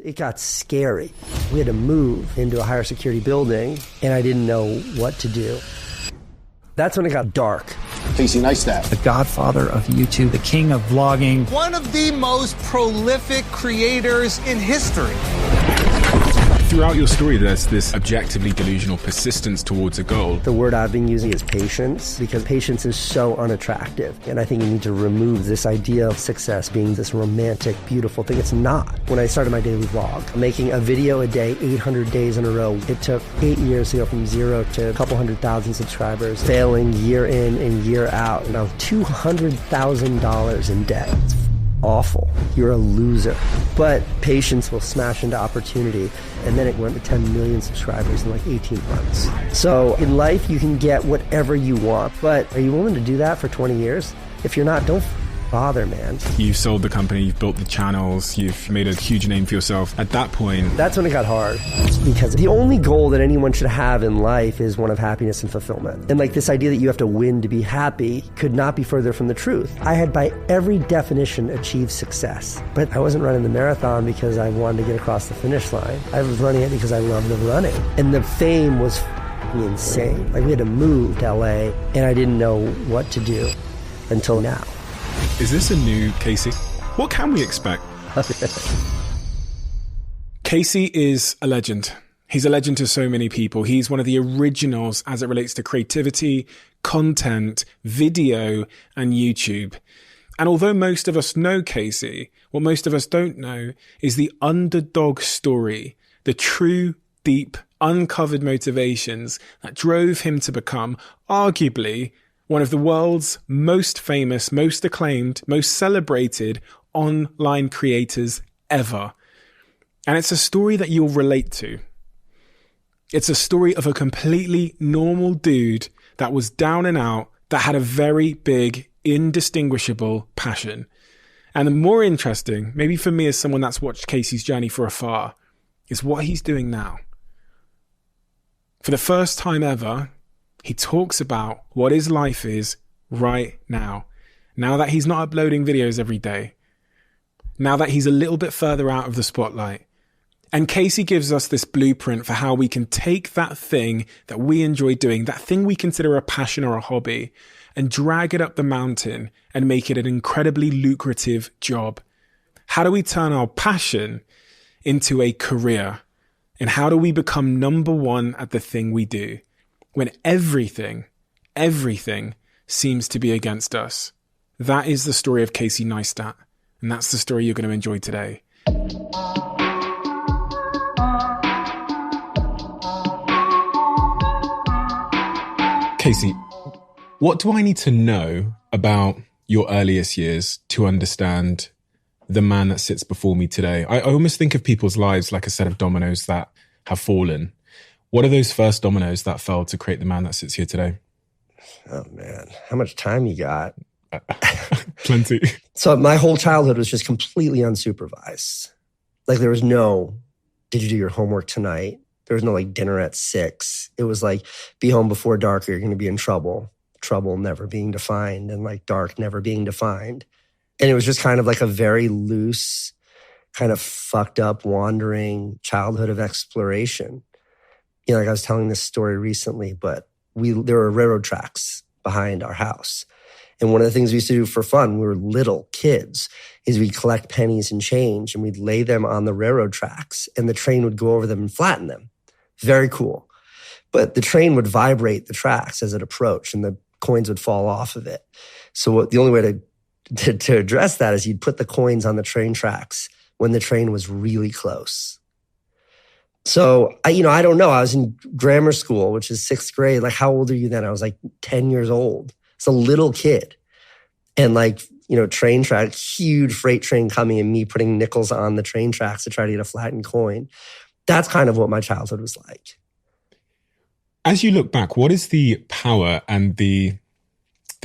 It got scary. We had to move into a higher security building, and I didn't know what to do. That's when it got dark. Crazy Neistat, the godfather of YouTube, the king of vlogging, one of the most prolific creators in history. Throughout your story, there's this objectively delusional persistence towards a goal. The word I've been using is patience, because patience is so unattractive. And I think you need to remove this idea of success being this romantic, beautiful thing. It's not. When I started my daily vlog, making a video a day, 800 days in a row, it took 8 years to go from 0 to a couple 100,000 subscribers, failing year in and year out. And I was $200,000 in debt. It's awful. You're a loser. But patience will smash into opportunity. And then it went to 10 million subscribers in like 18 months. So in life, you can get whatever you want. But are you willing to do that for 20 years? If you're not, don't bother, man. You've sold the company, you've built the channels, you've made a huge name for yourself. At that point, that's when it got hard, because the only goal that anyone should have in life is one of happiness and fulfillment. And like this idea that you have to win to be happy could not be further from the truth. I had by every definition achieved success, but I wasn't running the marathon because I wanted to get across the finish line. I was running it because I loved the running. And the fame was insane. Like we had to move to LA and I didn't know what to do until now. Is this a new Casey? What can we expect? Casey is a legend. He's a legend to so many people. He's one of the originals as it relates to creativity, content, video, and YouTube. And although most of us know Casey, what most of us don't know is the underdog story, the true, deep, uncovered motivations that drove him to become arguably one of the world's most famous, most acclaimed, most celebrated online creators ever. And it's a story that you'll relate to. It's a story of a completely normal dude that was down and out, that had a very big, indistinguishable passion. And the more interesting, maybe for me as someone that's watched Casey's journey from afar, is what he's doing now. For the first time ever, he talks about what his life is right now. Now that he's not uploading videos every day. Now that he's a little bit further out of the spotlight. And Casey gives us this blueprint for how we can take that thing that we enjoy doing, that thing we consider a passion or a hobby, and drag it up the mountain and make it an incredibly lucrative job. How do we turn our passion into a career? And how do we become number one at the thing we do? When everything seems to be against us. That is the story of Crazy Neistat, and that's the story you're going to enjoy today. Casey, what do I need to know about your earliest years to understand the man that sits before me today? I almost think of people's lives like a set of dominoes that have fallen. What are those first dominoes that fell to create the man that sits here today? Oh, man. How much time you got? Plenty. So my whole childhood was just completely unsupervised. Like there was no, did you do your homework tonight? There was no like dinner at 6. It was like, be home before dark or you're going to be in trouble. Trouble never being defined and like dark never being defined. And it was just kind of like a very loose, kind of fucked up, wandering childhood of exploration. You know, like I was telling this story recently, but there were railroad tracks behind our house. And one of the things we used to do for fun, we were little kids, is we'd collect pennies and change and we'd lay them on the railroad tracks and the train would go over them and flatten them. Very cool. But the train would vibrate the tracks as it approached and the coins would fall off of it. So the only way to address that is you'd put the coins on the train tracks when the train was really close. So, I don't know. I was in grammar school, which is 6th grade. Like, how old are you then? I was like 10 years old. It's a little kid. And like, train track, huge freight train coming and me putting nickels on the train tracks to try to get a flattened coin. That's kind of what my childhood was like. As you look back, what is the power and the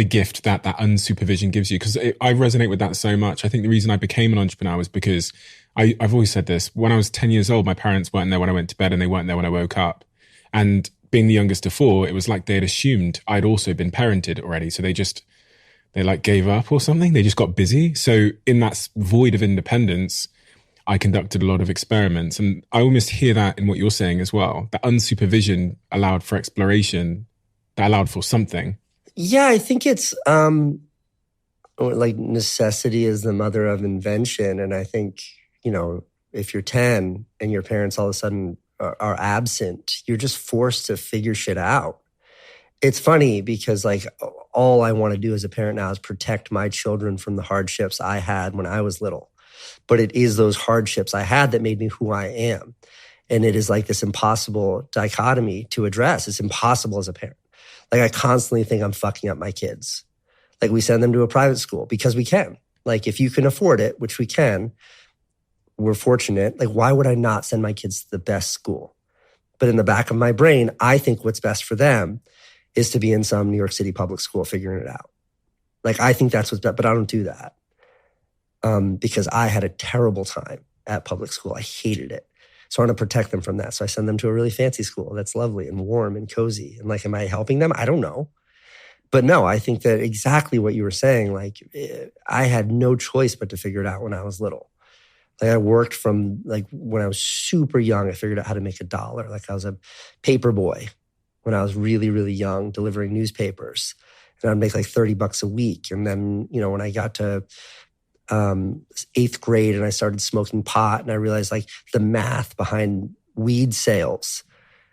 gift that unsupervision gives you? Because I resonate with that so much. I think the reason I became an entrepreneur was because I've always said this. When I was 10 years old, my parents weren't there when I went to bed and they weren't there when I woke up. And being the youngest of 4, it was like they had assumed I'd also been parented already. So they like gave up or something. They just got busy. So in that void of independence, I conducted a lot of experiments. And I almost hear that in what you're saying as well. That unsupervision allowed for exploration, that allowed for something. Yeah, I think it's like necessity is the mother of invention. And I think, if you're 10 and your parents all of a sudden are absent, you're just forced to figure shit out. It's funny because like all I want to do as a parent now is protect my children from the hardships I had when I was little. But it is those hardships I had that made me who I am. And it is like this impossible dichotomy to address. It's impossible as a parent. Like I constantly think I'm fucking up my kids. Like we send them to a private school because we can. Like if you can afford it, which we can, we're fortunate. Like why would I not send my kids to the best school? But in the back of my brain, I think what's best for them is to be in some New York City public school figuring it out. Like I think that's what's best, but I don't do that. Because I had a terrible time at public school. I hated it. So I want to protect them from that. So I send them to a really fancy school that's lovely and warm and cozy. And like, am I helping them? I don't know. But no, I think that exactly what you were saying, like I had no choice but to figure it out when I was little. Like I worked from like when I was super young, I figured out how to make $1. Like I was a paper boy when I was really, really young, delivering newspapers. And I'd make like $30 a week. And then, when I got to 8th grade and I started smoking pot and I realized like the math behind weed sales.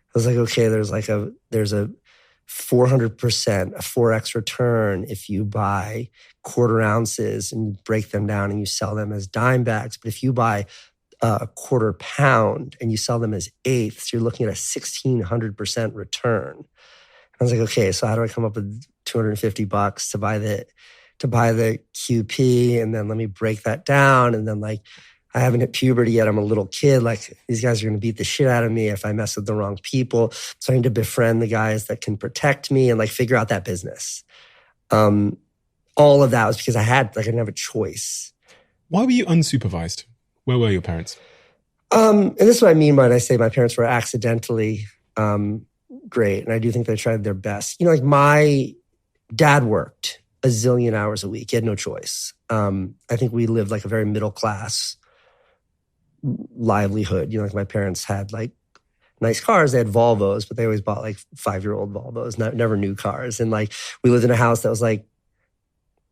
I was like, okay, there's a 400%, a 4X return if you buy quarter ounces and you break them down and you sell them as dime bags. But if you buy a quarter pound and you sell them as eighths, you're looking at a 1,600% return. I was like, okay, so how do I come up with $250 to buy the QP, and then let me break that down. And then like, I haven't hit puberty yet. I'm a little kid. Like these guys are going to beat the shit out of me if I mess with the wrong people. So I need to befriend the guys that can protect me and like figure out that business. All of that was because I didn't have a choice. Why were you unsupervised? Where were your parents? And this is what I mean when I say my parents were accidentally great. And I do think they tried their best. Like my dad worked a zillion hours a week. He had no choice. I think we lived like a very middle class livelihood. Like my parents had like nice cars. They had Volvos, but they always bought like 5-year-old Volvos, never new cars. And like we lived in a house that was like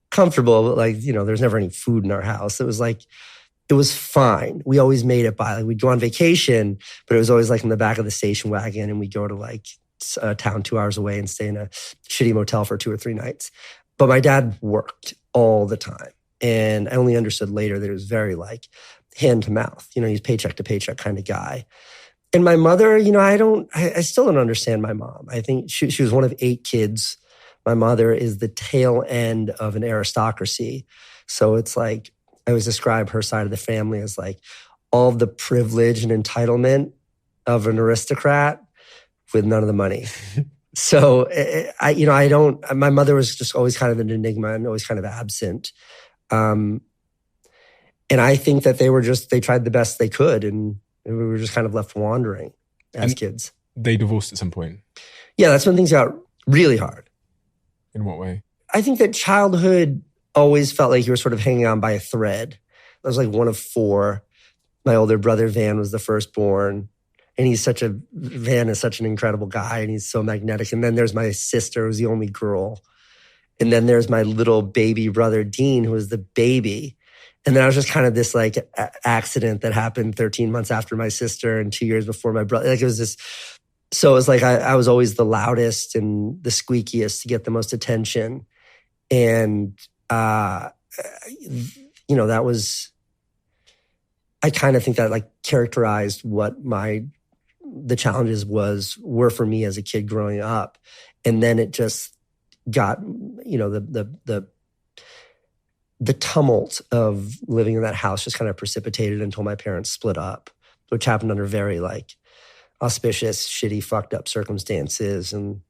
comfortable, but like, there's never any food in our house. It was fine. We always made it by, like we'd go on vacation, but it was always like in the back of the station wagon and we'd go to like a town 2 hours away and stay in a shitty motel for 2 or 3 nights. But my dad worked all the time. And I only understood later that it was very like hand to mouth. He's paycheck to paycheck kind of guy. And my mother, I still don't understand my mom. I think she was one of 8 kids. My mother is the tail end of an aristocracy. So it's like, I always describe her side of the family as like all of the privilege and entitlement of an aristocrat with none of the money. So my mother was just always kind of an enigma and always kind of absent. And I think that they tried the best they could and we were just kind of left wandering as kids. They divorced at some point? Yeah, that's when things got really hard. In what way? I think that childhood always felt like you were sort of hanging on by a thread. I was like one of 4. My older brother, Van, was the firstborn. And Van is such an incredible guy and he's so magnetic. And then there's my sister, who's the only girl. And then there's my little baby brother, Dean, who was the baby. And then I was just kind of this like accident that happened 13 months after my sister and 2 years before my brother. Like it was this, so it was like I was always the loudest and the squeakiest to get the most attention. And, that was, I kind of think that like characterized what the challenges were for me as a kid growing up. And then it just got, the tumult of living in that house just kind of precipitated until my parents split up, which happened under very like auspicious, shitty, fucked up circumstances and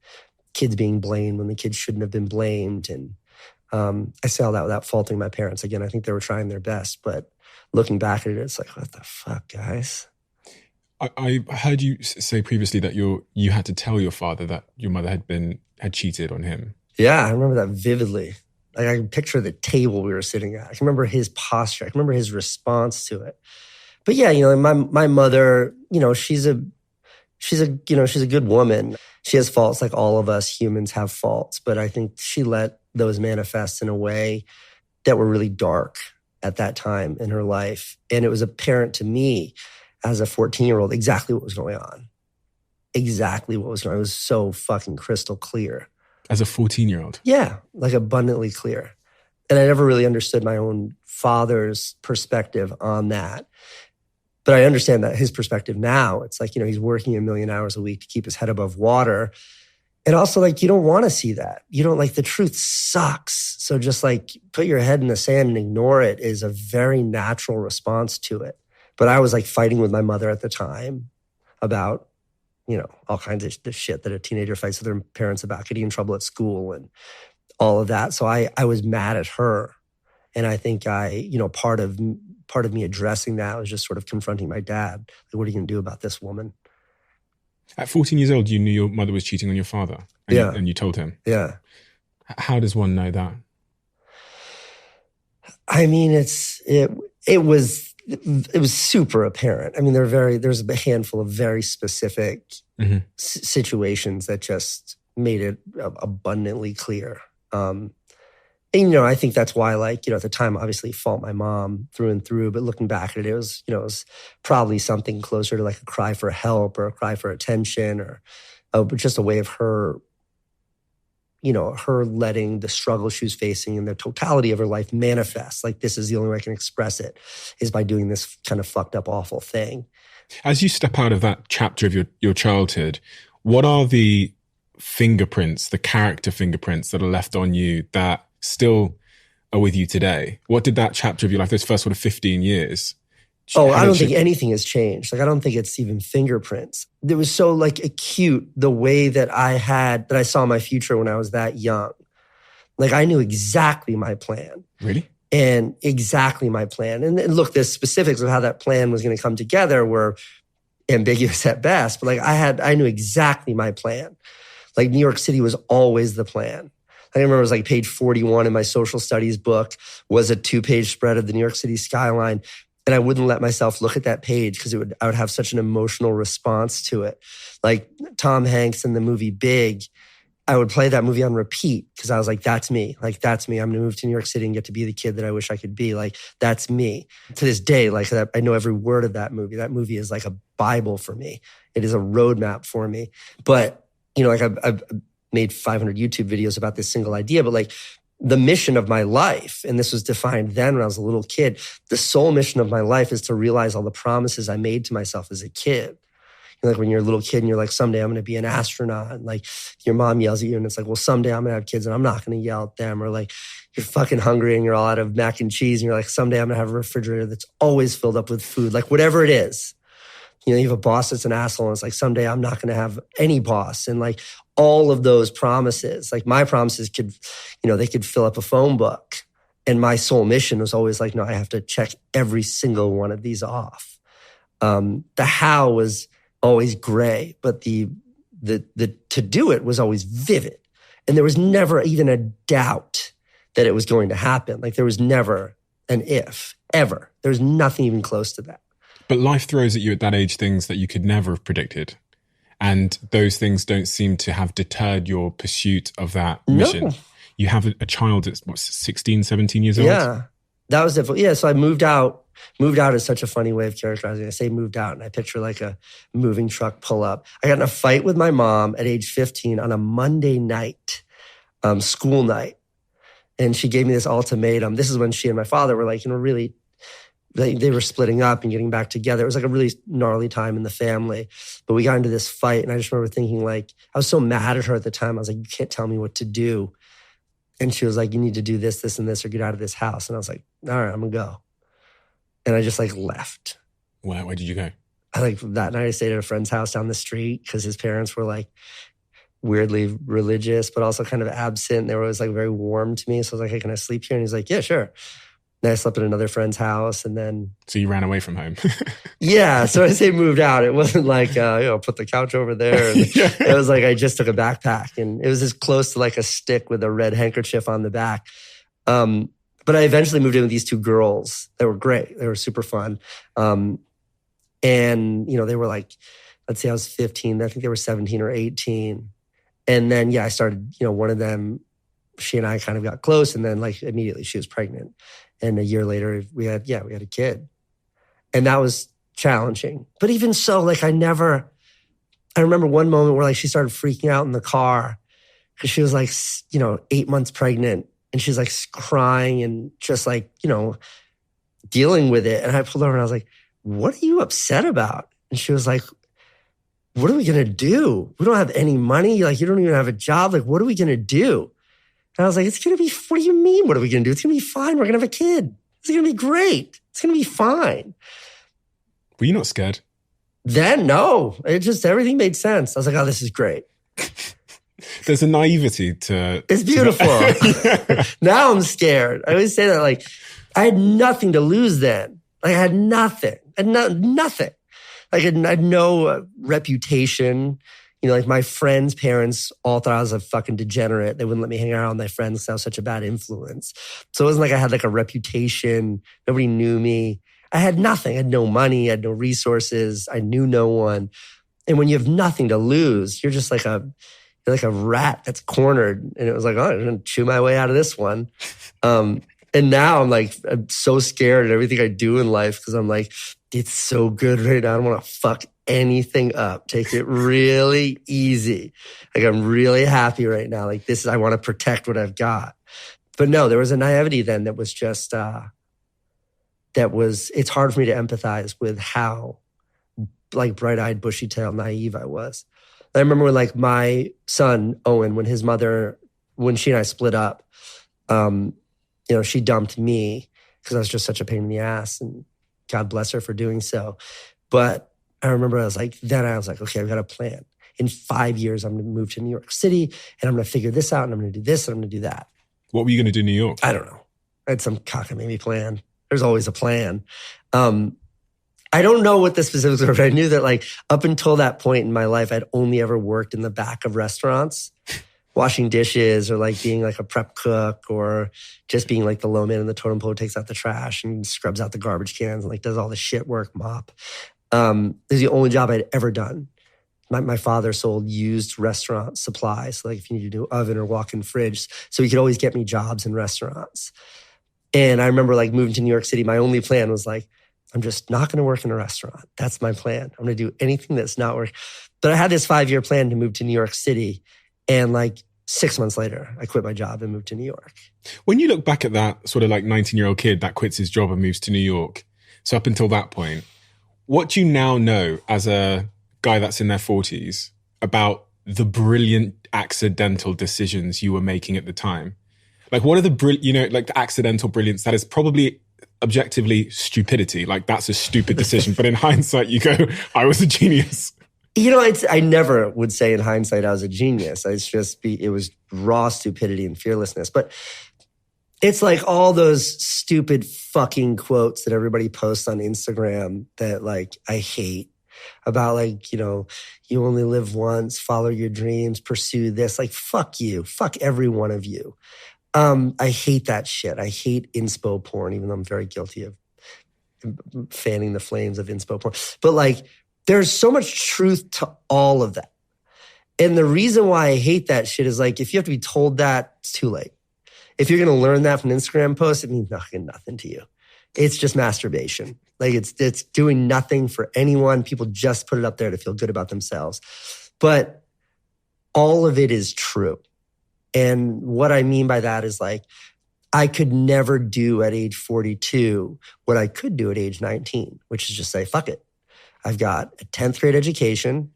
kids being blamed when the kids shouldn't have been blamed. And I say all that without faulting my parents. Again, I think they were trying their best, but looking back at it, it's like, what the fuck, guys? I heard you say previously that you had to tell your father that your mother had cheated on him. Yeah, I remember that vividly. Like I can picture the table we were sitting at. I can remember his posture. I can remember his response to it. But yeah, my mother, she's a good woman. She has faults like all of us humans have faults, but I think she let those manifest in a way that were really dark at that time in her life. And it was apparent to me as a 14-year-old exactly what was going on. Exactly what was going on. It was so fucking crystal clear. As a 14-year-old? Yeah, like abundantly clear. And I never really understood my own father's perspective on that. But I understand that his perspective now, it's like, he's working 1 million hours a week to keep his head above water. And also, like, you don't want to see that. You don't, like, the truth sucks. So just, like, put your head in the sand and ignore it is a very natural response to it. But I was, like, fighting with my mother at the time about, all kinds of the shit that a teenager fights with their parents about, getting in trouble at school and all of that. So I was mad at her. And I think part of me addressing that was just sort of confronting my dad. Like, what are you going to do about this woman? At 14 years old, you knew your mother was cheating on your father. And you told him. Yeah. How does one know that? I mean, it was super apparent. I mean, there's a handful of very specific situations that just made it abundantly clear. And, I think that's why, like, at the time, obviously fault my mom through and through, but looking back at it, it was probably something closer to like a cry for help or a cry for attention or just a way of her, her letting the struggle she was facing and the totality of her life manifest. Like, this is the only way I can express it is by doing this kind of fucked up, awful thing. As you step out of that chapter of your childhood, what are the fingerprints, the character fingerprints that are left on you that still are with you today? What did that chapter of your life, those first sort of 15 years? I don't think anything has changed. Like, I don't think it's even fingerprints. It was so like acute the way that I saw my future when I was that young. Like, I knew exactly my plan. Really? And exactly my plan. And look, the specifics of how that plan was going to come together were ambiguous at best. But like, I knew exactly my plan. Like, New York City was always the plan. I remember it was like page 41 in my social studies book was a 2-page spread of the New York City skyline. And I wouldn't let myself look at that page because I would have such an emotional response to it. Like Tom Hanks in the movie Big, I would play that movie on repeat because I was like, that's me. Like, that's me. I'm going to move to New York City and get to be the kid that I wish I could be. Like, that's me. To this day, like, I know every word of that movie. That movie is like a Bible for me. It is a roadmap for me. But, like I've made 500 YouTube videos about this single idea, but like the mission of my life, and this was defined then when I was a little kid, the sole mission of my life is to realize all the promises I made to myself as a kid. Like when you're a little kid and you're like, someday I'm going to be an astronaut. And like your mom yells at you and it's like, well, someday I'm going to have kids and I'm not going to yell at them. Or like you're fucking hungry and you're all out of mac and cheese and you're like, someday I'm going to have a refrigerator that's always filled up with food. Like whatever it is. You have a boss that's an asshole and it's like, someday I'm not going to have any boss. And like all of those promises, like my promises could, they could fill up a phone book. And my sole mission was always like, no, I have to check every single one of these off. The how was always gray, but the to do it was always vivid. And there was never even a doubt that it was going to happen. Like there was never an if, ever. There was nothing even close to that. But life throws at you at that age things that you could never have predicted. And those things don't seem to have deterred your pursuit of that mission. No. You have a child that's, 16, 17 years old? Yeah, that was difficult. Yeah, so I moved out. Moved out is such a funny way of characterizing it. I say moved out, and I picture like a moving truck pull up. I got in a fight with my mom at age 15 on a Monday night, school night. And she gave me this ultimatum. This is when she and my father were like, really... They were splitting up and getting back together. It was like a really gnarly time in the family. But we got into this fight, and I just remember thinking, like, I was so mad at her at the time. I was like, you can't tell me what to do. And she was like, you need to do this, this, and this, or get out of this house. And I was like, all right, I'm going to go. And I just, like, left. Where did you go? That night I stayed at a friend's house down the street because his parents were, like, weirdly religious, but also kind of absent. They were always, like, very warm to me. So I was like, hey, can I sleep here? And he's like, yeah, sure. Then I slept at another friend's house, and then... So you ran away from home? Yeah, so I say moved out. It wasn't like, put the couch over there. And yeah. It was like I just took a backpack, and it was as close to like a stick with a red handkerchief on the back. But I eventually moved in with these two girls. They were great. They were super fun. And, they were like, let's say I was 15. I think they were 17 or 18. And then, I started, one of them, she and I kind of got close. And then like immediately she was pregnant. And a year later we had a kid. And that was challenging. But even so, like I remember one moment where like she started freaking out in the car because she was like, 8 months pregnant. And she's like crying and just like, dealing with it. And I pulled over and I was like, what are you upset about? And she was like, what are we going to do? We don't have any money. Like, you don't even have a job. Like, what are we going to do? And I was like, it's going to be, what do you mean? What are we going to do? It's going to be fine. We're going to have a kid. It's going to be great. It's going to be fine. Were you not scared? Then, no. It just, everything made sense. I was like, oh, this is great. There's a naivety to... It's beautiful. Now I'm scared. I always say that, like, I had nothing to lose then. Like, I had nothing. Nothing. Like, I had no reputation. Like my friends' parents all thought I was a fucking degenerate. They wouldn't let me hang around with my friends because I was such a bad influence. So it wasn't like I had like a reputation. Nobody knew me. I had nothing. I had no money. I had no resources. I knew no one. And when you have nothing to lose, you're just like a rat that's cornered. And it was like, oh, I'm going to chew my way out of this one. And now I'm so scared at everything I do in life because I'm like, it's so good right now. I don't want to fuck anything up. Take it really easy. Like I'm really happy right now. Like I want to protect what I've got. But no, there was a naivety then that was just, it's hard for me to empathize with how like bright-eyed, bushy-tailed, naive I was. I remember when like my son, Owen, when she and I split up, she dumped me because I was just such a pain in the ass, and God bless her for doing so. But I remember I was like, okay, I've got a plan. In 5 years, I'm going to move to New York City and I'm going to figure this out and I'm going to do this and I'm going to do that. What were you going to do in New York? I don't know. I had some cockamamie plan. There's always a plan. I don't know what the specifics were, but I knew that like up until that point in my life, I'd only ever worked in the back of restaurants, washing dishes or like being like a prep cook or just being like the low man in the totem pole who takes out the trash and scrubs out the garbage cans and like does all the shit work, mop. This is the only job I'd ever done. My father sold used restaurant supplies. So like if you need to do oven or walk-in fridge. So he could always get me jobs in restaurants. And I remember like moving to New York City, my only plan was like, I'm just not going to work in a restaurant. That's my plan. I'm going to do anything that's not work. But I had this 5-year plan to move to New York City. And like 6 months later, I quit my job and moved to New York. When you look back at that sort of like 19-year-old kid that quits his job and moves to New York, so up until that point, what do you now know as a guy that's in their 40s about the brilliant accidental decisions you were making at the time? Like what are the, like the accidental brilliance that is probably objectively stupidity. Like that's a stupid decision. But in hindsight, you go, I was a genius. I never would say in hindsight I was a genius. It was raw stupidity and fearlessness. But it's like all those stupid fucking quotes that everybody posts on Instagram that like I hate about like, you only live once, follow your dreams, pursue this. Like, fuck you. Fuck every one of you. I hate that shit. I hate inspo porn, even though I'm very guilty of fanning the flames of inspo porn. But like, there's so much truth to all of that. And the reason why I hate that shit is like, if you have to be told that, it's too late. If you're going to learn that from an Instagram post, it means nothing to you. It's just masturbation. Like it's doing nothing for anyone. People just put it up there to feel good about themselves. But all of it is true. And what I mean by that is like, I could never do at age 42 what I could do at age 19, which is just say, fuck it. I've got a 10th grade education,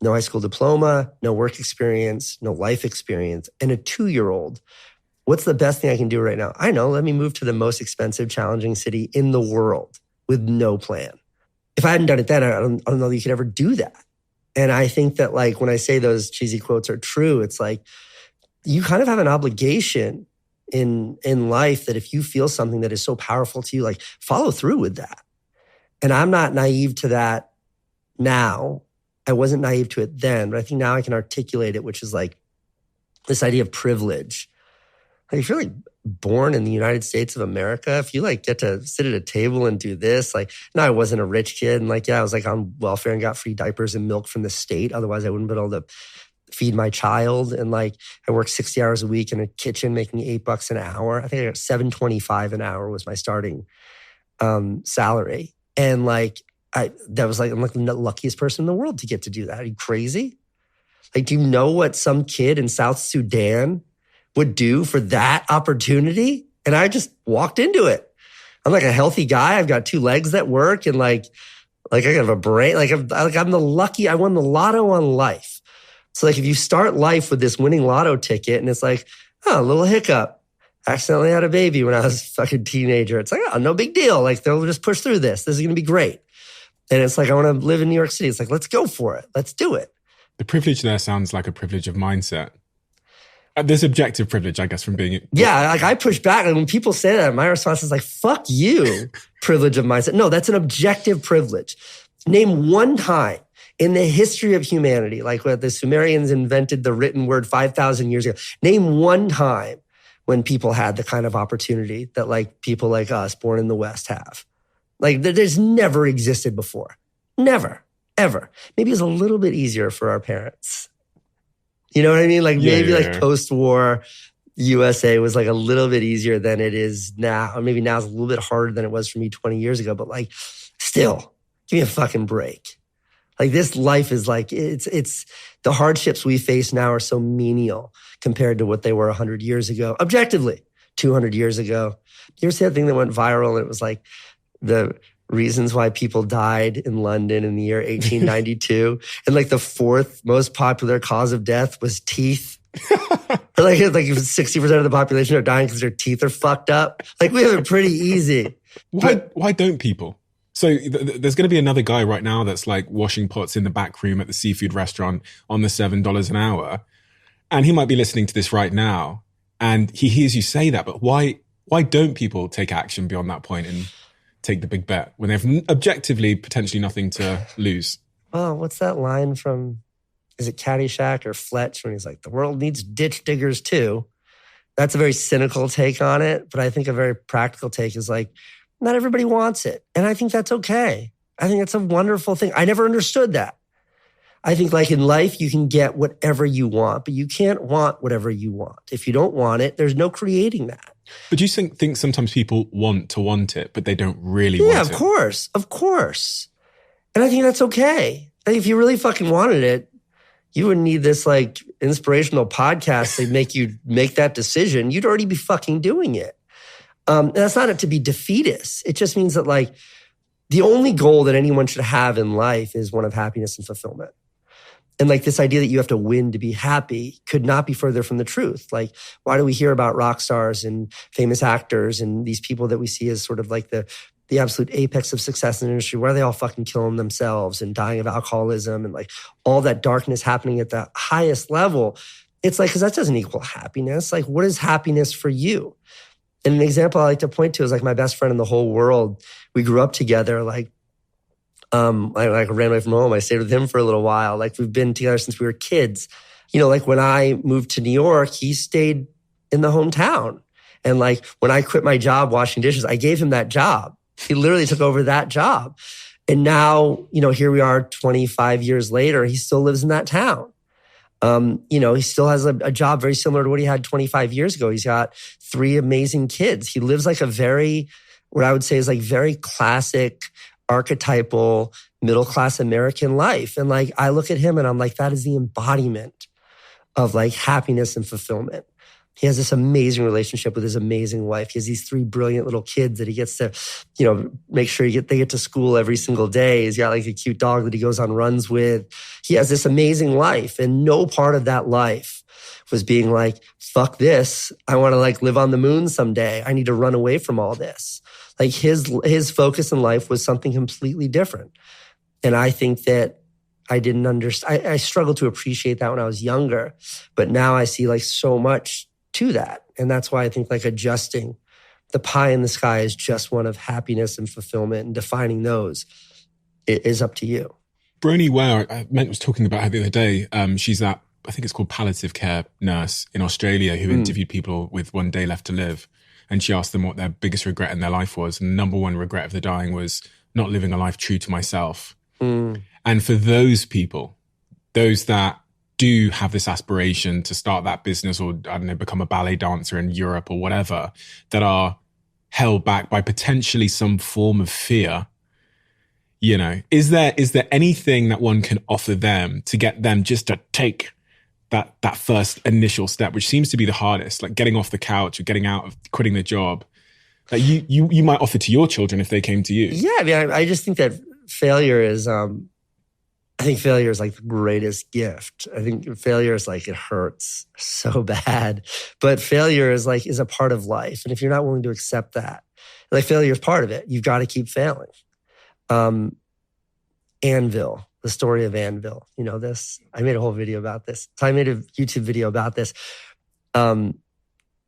no high school diploma, no work experience, no life experience, and a 2-year-old. What's the best thing I can do right now? I know, let me move to the most expensive, challenging city in the world with no plan. If I hadn't done it then, I don't know that you could ever do that. And I think that like when I say those cheesy quotes are true, it's like you kind of have an obligation in life that if you feel something that is so powerful to you, like follow through with that. And I'm not naive to that now. I wasn't naive to it then, but I think now I can articulate it, which is like this idea of privilege. Like, if you're like born in the United States of America, if you like get to sit at a table and do this, like, no, I wasn't a rich kid. And like, yeah, I was like on welfare and got free diapers and milk from the state. Otherwise I wouldn't have been able to feed my child. And like, I worked 60 hours a week in a kitchen making $8 an hour. I think I got $7.25 an hour was my starting salary. And like, that was like, I'm like the luckiest person in the world to get to do that. Are you crazy? Like, do you know what some kid in South Sudan would do for that opportunity? And I just walked into it. I'm like a healthy guy. I've got 2 legs that work, and like I have a brain. Like I'm the lucky. I won the lotto on life. So like, if you start life with this winning lotto ticket, and it's like, oh, a little hiccup, accidentally had a baby when I was a fucking teenager. It's like, oh, no big deal. Like, they'll just push through this. This is going to be great. And it's like, I want to live in New York City. It's like, let's go for it. Let's do it. The privilege there sounds like a privilege of mindset. There's objective privilege, I guess, from being... Yeah, like I push back. And when people say that, my response is like, fuck you, privilege of mindset. No, that's an objective privilege. Name one time in the history of humanity, like when the Sumerians invented the written word 5,000 years ago, name one time when people had the kind of opportunity that like people like us born in the West have. Like, there's never existed before. Never, ever. Maybe it's a little bit easier for our parents. You know what I mean? Like, maybe post-war USA was like a little bit easier than it is now. Or maybe now it's a little bit harder than it was for me 20 years ago. But like, still, give me a fucking break. Like, this life is like, it's the hardships we face now are so menial compared to what they were 100 years ago. Objectively, 200 years ago. You ever see that thing that went viral? And it was like the reasons why people died in London in the year 1892. And like the 4th most popular cause of death was teeth. like 60% of the population are dying because their teeth are fucked up. Like, we have it pretty easy. Why don't people? So there's going to be another guy right now that's like washing pots in the back room at the seafood restaurant on the $7 an hour. And he might be listening to this right now and he hears you say that, but why don't people take action beyond that point and take the big bet when they have objectively potentially nothing to lose? Oh, what's that line from, is it Caddyshack or Fletch, when he's like, the world needs ditch diggers too? That's a very cynical take on it, but I think a very practical take is like, not everybody wants it. And I think that's okay. I think that's a wonderful thing. I never understood that. I think like in life, you can get whatever you want, but you can't want whatever you want. If you don't want it, there's no creating that. But do you think sometimes people want to want it, but they don't really want it? Yeah, of course. Of course. And I think that's okay. I think if you really fucking wanted it, you wouldn't need this like inspirational podcast to make you make that decision. You'd already be fucking doing it. And that's not to be defeatist. It just means that like the only goal that anyone should have in life is one of happiness and fulfillment. And like this idea that you have to win to be happy could not be further from the truth. Like, why do we hear about rock stars and famous actors and these people that we see as sort of like the absolute apex of success in the industry? Why are they all fucking killing themselves and dying of alcoholism and like all that darkness happening at the highest level? It's like, because that doesn't equal happiness. Like, what is happiness for you? And an example I like to point to is like my best friend in the whole world. We grew up together. Like, I ran away from home. I stayed with him for a little while. Like, we've been together since we were kids. You know, like when I moved to New York, he stayed in the hometown. And like when I quit my job washing dishes, I gave him that job. He literally took over that job. And now, you know, here we are 25 years later, he still lives in that town. You know, he still has a job very similar to what he had 25 years ago. He's got 3 amazing kids. He lives like a very, what I would say is like very classic, archetypal, middle-class American life. And like, I look at him and I'm like, that is the embodiment of like happiness and fulfillment. He has this amazing relationship with his amazing wife. He has these 3 brilliant little kids that he gets to, you know, make sure they get to school every single day. He's got like a cute dog that he goes on runs with. He has this amazing life. And no part of that life was being like, fuck this. I want to like live on the moon someday. I need to run away from all this. Like his focus in life was something completely different. And I think that I didn't understand. I struggled to appreciate that when I was younger, but now I see like so much to that. And that's why I think like adjusting the pie in the sky is just one of happiness and fulfillment, and defining those is up to you. Bronnie Ware, I was talking about her the other day. She's that I think it's called palliative care nurse in Australia who interviewed people with 1 day left to live. And she asked them what their biggest regret in their life was. And the number one regret of the dying was not living a life true to myself. And for those people, those that do have this aspiration to start that business or, I don't know, become a ballet dancer in Europe or whatever, that are held back by potentially some form of fear, you know, is there anything that one can offer them to get them just to take that first initial step, which seems to be the hardest, like getting off the couch or getting out of quitting the job, that you might offer to your children if they came to you? Yeah, I mean, I just think that failure is, I think failure is like the greatest gift. I think failure is like, it hurts so bad, but failure is a part of life. And if you're not willing to accept that, like failure is part of it, you've got to keep failing. Anvil, the story of Anvil, you know this? I made a whole video about this. So I made a YouTube video about this. And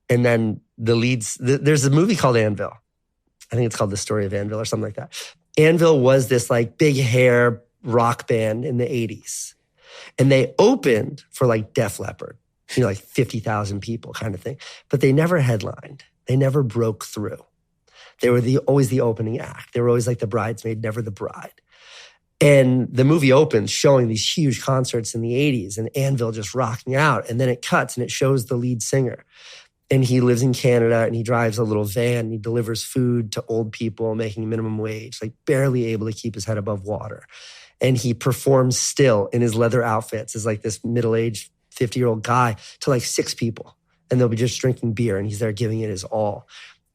then there's a movie called Anvil. I think it's called The Story of Anvil or something like that. Anvil was this like big hair rock band in the 80s. And they opened for like Def Leppard, you know, like 50,000 people kind of thing. But they never headlined. They never broke through. They were always the opening act. They were always like the bridesmaid, never the bride. And the movie opens showing these huge concerts in the 80s and Anvil just rocking out. And then it cuts and it shows the lead singer. And he lives in Canada and he drives a little van. And he delivers food to old people making minimum wage, like barely able to keep his head above water. And he performs still in his leather outfits as like this middle-aged 50-year-old guy to like 6 people. And they'll be just drinking beer and he's there giving it his all.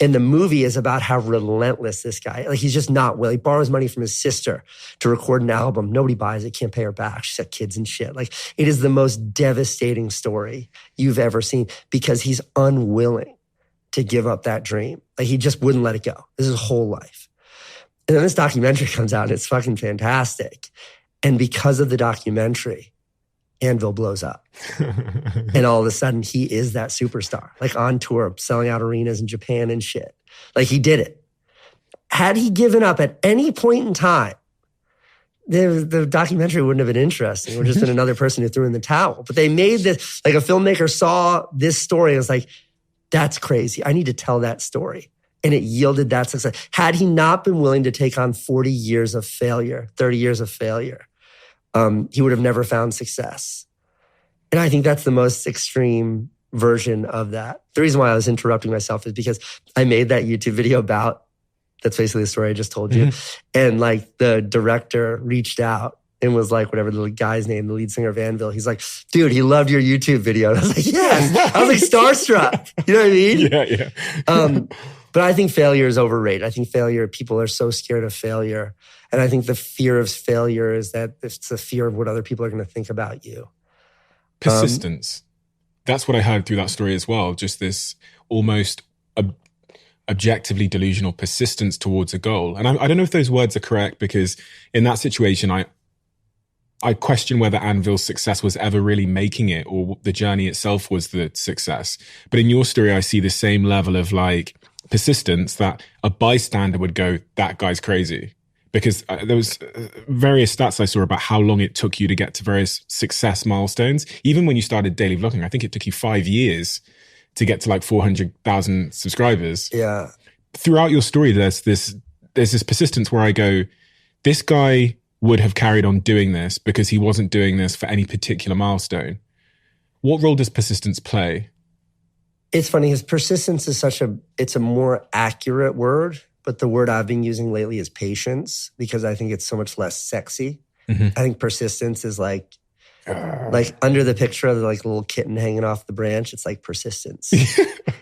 And the movie is about how relentless this guy, like he's just not willing. He borrows money from his sister to record an album. Nobody buys it, can't pay her back. She's got kids and shit. Like it is the most devastating story you've ever seen because he's unwilling to give up that dream. Like he just wouldn't let it go. This is his whole life. And then this documentary comes out and it's fucking fantastic. And because of the documentary, Anvil blows up. And all of a sudden, he is that superstar, like on tour, selling out arenas in Japan and shit. Like he did it. Had he given up at any point in time, the documentary wouldn't have been interesting. It would have just been another person who threw in the towel. But they made this, like a filmmaker saw this story and was like, that's crazy. I need to tell that story. And it yielded that success. Had he not been willing to take on 40 years of failure, 30 years of failure, he would have never found success. And I think that's the most extreme version of that. The reason why I was interrupting myself is because I made that YouTube video that's basically the story I just told you. And like the director reached out and was like, whatever the guy's name, the lead singer of Anvil, he's like, dude, he loved your YouTube video. And I was like, yes. I was like starstruck. You know what I mean? Yeah. But I think failure is overrated. I think people are so scared of failure. And I think the fear of failure is that it's the fear of what other people are going to think about you. Persistence. That's what I heard through that story as well. Just this almost objectively delusional persistence towards a goal. And I don't know if those words are correct because in that situation, I question whether Anvil's success was ever really making it or the journey itself was the success. But in your story, I see the same level of like persistence that a bystander would go, that guy's crazy. Because there was various stats I saw about how long it took you to get to various success milestones. Even when you started daily vlogging, I think it took you 5 years to get to like 400,000 subscribers. Yeah. Throughout your story, there's this persistence where I go, this guy would have carried on doing this because he wasn't doing this for any particular milestone. What role does persistence play? It's funny because persistence is it's a more accurate word. But the word I've been using lately is patience because I think it's so much less sexy. I think persistence is like under the picture of like a little kitten hanging off the branch. It's like persistence.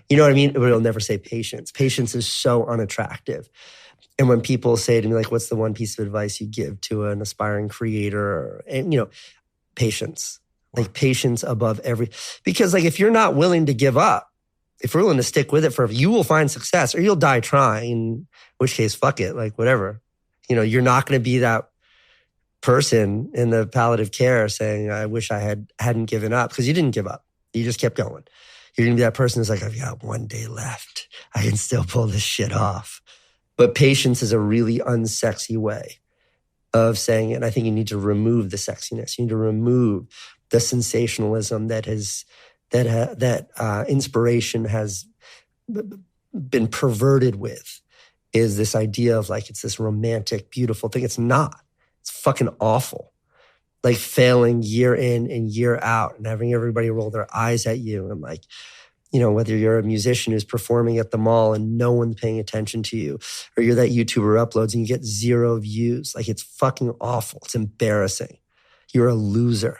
You know what I mean? But it'll never say patience. Patience is so unattractive. And when people say to me, like, what's the one piece of advice you give to an aspiring creator? And, you know, patience. Like patience above because like if you're not willing to give up, if you're willing to stick with it you will find success or you'll die trying, in which case, fuck it, like whatever. You know, you're not going to be that person in the palliative care saying, I wish I hadn't given up because you didn't give up. You just kept going. You're going to be that person who's like, I've got 1 day left. I can still pull this shit off. But patience is a really unsexy way of saying it. And I think you need to remove the sexiness. You need to remove the sensationalism that inspiration has been perverted with, is this idea of like, it's this romantic, beautiful thing. It's not. It's fucking awful. Like failing year in and year out and having everybody roll their eyes at you. And like, you know, whether you're a musician who's performing at the mall and no one's paying attention to you, or you're that YouTuber uploads and you get 0 views. Like, it's fucking awful. It's embarrassing. You're a loser.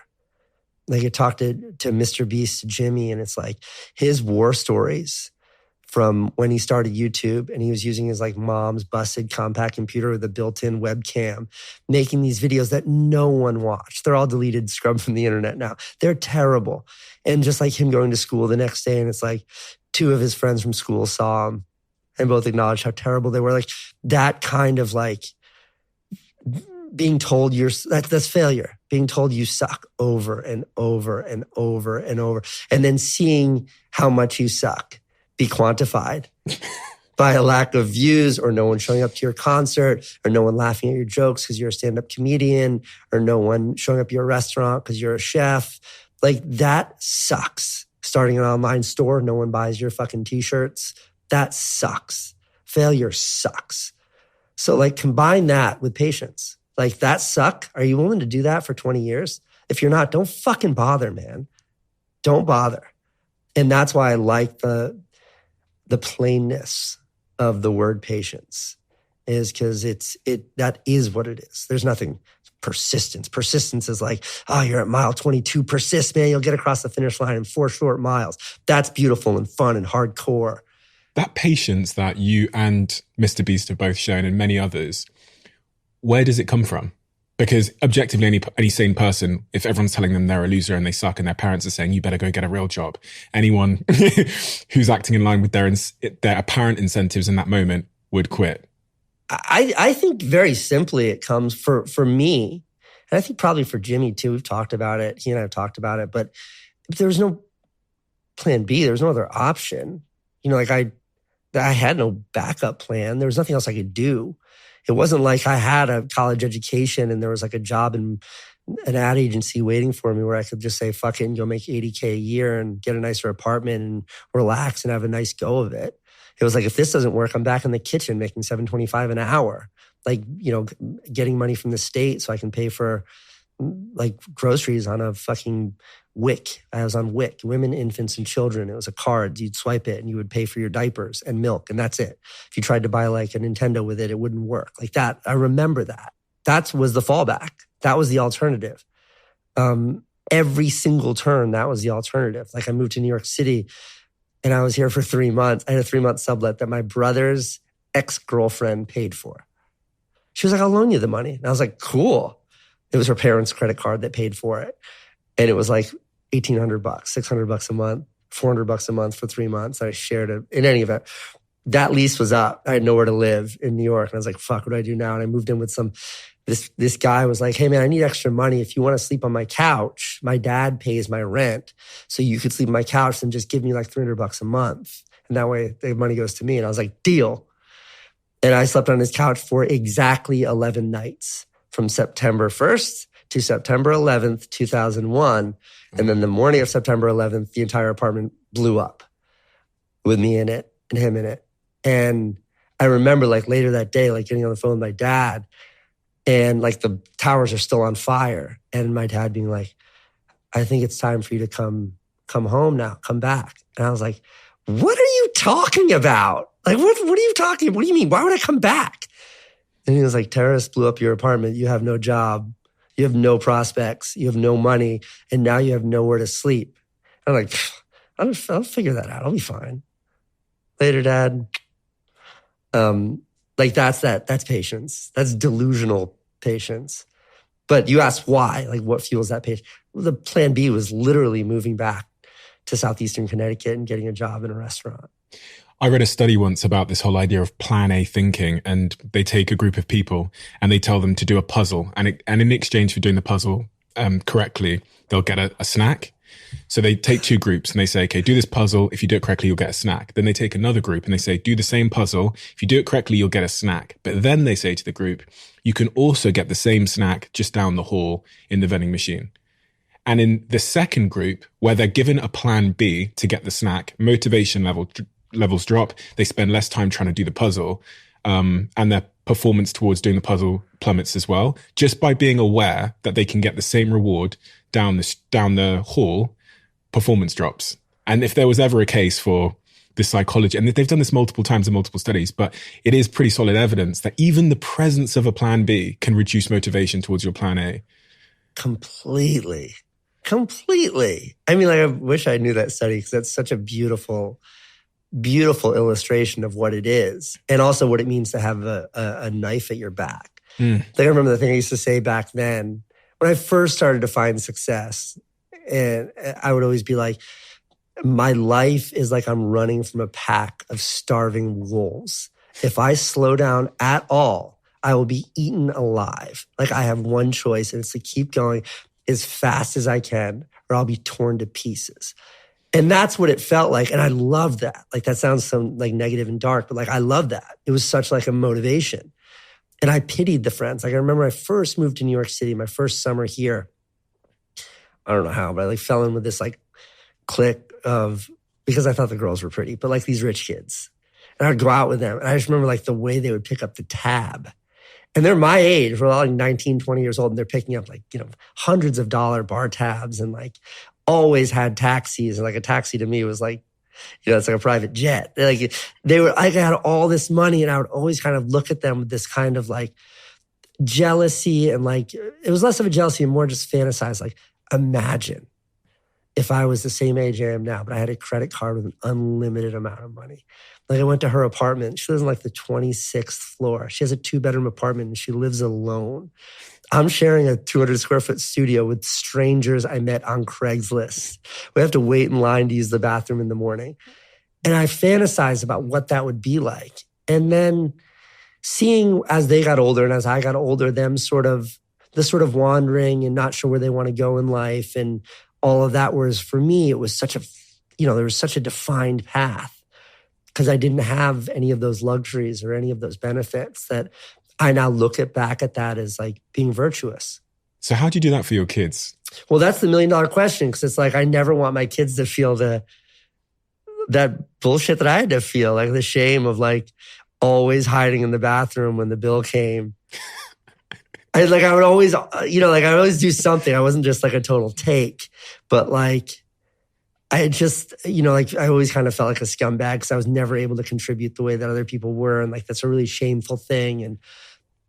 Like, I talked to Mr. Beast, Jimmy, and it's like his war stories from when he started YouTube, and he was using his like mom's busted compact computer with a built-in webcam, making these videos that no one watched. They're all deleted, scrubbed from the internet now. They're terrible. And just like him going to school the next day, and it's like 2 of his friends from school saw him and both acknowledged how terrible they were. Like, that kind of like being told that's failure. Being told you suck over and over and over and over, and then seeing how much you suck be quantified by a lack of views, or no one showing up to your concert, or no one laughing at your jokes because you're a stand-up comedian, or no one showing up at your restaurant because you're a chef. Like, that sucks. Starting an online store, no one buys your fucking t-shirts. That sucks. Failure sucks. So like, combine that with patience. Like, that suck. Are you willing to do that for 20 years? If you're not, don't fucking bother, man. Don't bother. And that's why I like the plainness of the word patience, is because that is what it is. There's nothing persistence. Persistence is like, oh, you're at mile 22. Persist, man. You'll get across the finish line in 4 short miles. That's beautiful and fun and hardcore. That patience that you and Mr. Beast have both shown, and many others, where does it come from? Because objectively, any sane person, if everyone's telling them they're a loser and they suck, and their parents are saying, you better go get a real job, anyone who's acting in line with their apparent incentives in that moment would quit. I think very simply it comes for me, and I think probably for Jimmy too. We've talked about it. He and I have talked about it, but there was no plan B. There was no other option. You know, like I had no backup plan. There was nothing else I could do. It wasn't like I had a college education and there was like a job in an ad agency waiting for me where I could just say, fuck it, and go make $80K a year and get a nicer apartment and relax and have a nice go of it. It was like, if this doesn't work, I'm back in the kitchen making $7.25 an hour. Like, you know, getting money from the state so I can pay for like groceries on a fucking WIC. I was on WIC, Women, Infants, and Children. It was a card. You'd swipe it and you would pay for your diapers and milk, and that's it. If you tried to buy like a Nintendo with it, it wouldn't work. Like that. I remember that. That was the fallback. That was the alternative. Every single turn, that was the alternative. Like, I moved to New York City and I was here for 3 months. I had a 3-month sublet that my brother's ex-girlfriend paid for. She was like, I'll loan you the money. And I was like, cool. It was her parents' credit card that paid for it. And it was like $1,800, $600 a month, $400 a month for 3 months. I shared it. In any event, that lease was up. I had nowhere to live in New York. And I was like, fuck, what do I do now? And I moved in with this guy was like, hey man, I need extra money. If you want to sleep on my couch, my dad pays my rent. So you could sleep on my couch and just give me like $300 a month. And that way the money goes to me. And I was like, deal. And I slept on his couch for exactly 11 nights from September 1st to September 11th, 2001. And then the morning of September 11th, the entire apartment blew up with me in it and him in it. And I remember like later that day, like getting on the phone with my dad, and like the towers are still on fire. And my dad being like, I think it's time for you to come home now, come back. And I was like, what are you talking about? Like, what are you talking about? What do you mean? Why would I come back? And he was like, terrorists blew up your apartment. You have no job. You have no prospects. You have no money. And now you have nowhere to sleep. I'm like, I'll figure that out. I'll be fine. Later, Dad. Like that's patience. That's delusional patience. But you asked why, like what fuels that patience? Well, the plan B was literally moving back to Southeastern Connecticut and getting a job in a restaurant. I read a study once about this whole idea of plan A thinking, and they take a group of people and they tell them to do a puzzle. And in exchange for doing the puzzle correctly, they'll get a snack. So they take two groups and they say, okay, do this puzzle. If you do it correctly, you'll get a snack. Then they take another group and they say, do the same puzzle. If you do it correctly, you'll get a snack. But then they say to the group, you can also get the same snack just down the hall in the vending machine. And in the second group, where they're given a plan B to get the snack, motivation levels drop. They spend less time trying to do the puzzle, and their performance towards doing the puzzle plummets as well. Just by being aware that they can get the same reward down the hall, performance drops. And if there was ever a case for this psychology, and they've done this multiple times in multiple studies, but it is pretty solid evidence that even the presence of a plan B can reduce motivation towards your plan A. Completely. I mean, like, I wish I knew that study because that's such a beautiful illustration of what it is, and also what it means to have a knife at your back. Like, I remember the thing I used to say back then when I first started to find success, and I would always be like, my life is like I'm running from a pack of starving wolves. If I slow down at all, I will be eaten alive. Like, I have one choice, and it's to keep going as fast as I can, or I'll be torn to pieces. And that's what it felt like. And I love that. Like, that sounds so like negative and dark, but like, I love that. It was such like a motivation. And I pitied the friends. Like, I remember I first moved to New York City, my first summer here. I don't know how, but I like fell in with this like clique of, because I thought the girls were pretty, but like these rich kids. And I'd go out with them. And I just remember like the way they would pick up the tab. And they're my age. We're all like 19, 20 years old. And they're picking up like, you know, hundreds of dollar bar tabs, and like always had taxis. And like a taxi to me was like, you know, it's like a private jet. They were, I had all this money, and I would always kind of look at them with this kind of like jealousy, and like, it was less of a jealousy and more just fantasize. Like, imagine if I was the same age I am now, but I had a credit card with an unlimited amount of money. Like, I went to her apartment. She lives on like the 26th floor. She has a 2-bedroom apartment and she lives alone. I'm sharing a 200 square foot studio with strangers I met on Craigslist. We have to wait in line to use the bathroom in the morning. And I fantasized about what that would be like. And then seeing as they got older and as I got older, them sort of wandering and not sure where they want to go in life and all of that. Whereas for me, it was such a, you know, there was such a defined path because I didn't have any of those luxuries or any of those benefits that I now look back at that as like being virtuous. So how do you do that for your kids? Well, that's the $1 million question, because it's like I never want my kids to feel that bullshit that I had to feel, like the shame of like always hiding in the bathroom when the bill came. I would always, you know, like I would always do something. I wasn't just like a total take, but like I just, you know, like I always kind of felt like a scumbag because I was never able to contribute the way that other people were. And like, that's a really shameful thing. And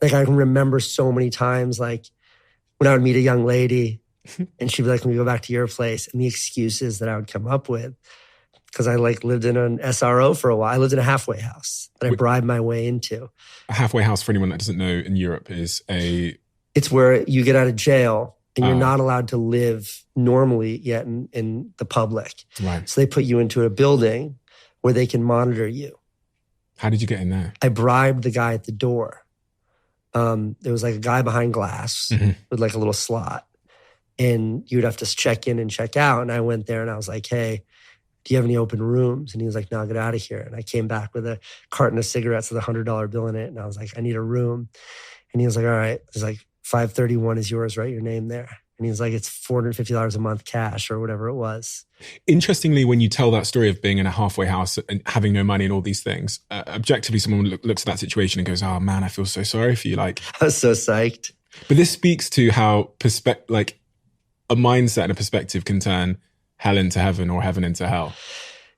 like, I can remember so many times, like when I would meet a young lady and she'd be like, "Can we go back to your place?" And the excuses that I would come up with, because I like lived in an SRO for a while. I lived in a halfway house that I bribed my way into. A halfway house, for anyone that doesn't know, in Europe is it's where you get out of jail and you're not allowed to live normally yet in the public. Right. So they put you into a building where they can monitor you. How did you get in there? I bribed the guy at the door. There was like a guy behind glass with like a little slot, and you would have to check in and check out. And I went there and I was like, "Hey, do you have any open rooms?" And he was like, "No, get out of here." And I came back with a carton of cigarettes with a $100 bill in it. And I was like, "I need a room." And he was like, "All right." It was like, 531 is yours, write your name there. And he was like, "It's $450 a month cash," or whatever it was. Interestingly, when you tell that story of being in a halfway house and having no money and all these things, objectively, someone looks at that situation and goes, "Oh man, I feel so sorry for you." Like, I was so psyched. But this speaks to how like a mindset and a perspective can turn hell into heaven or heaven into hell.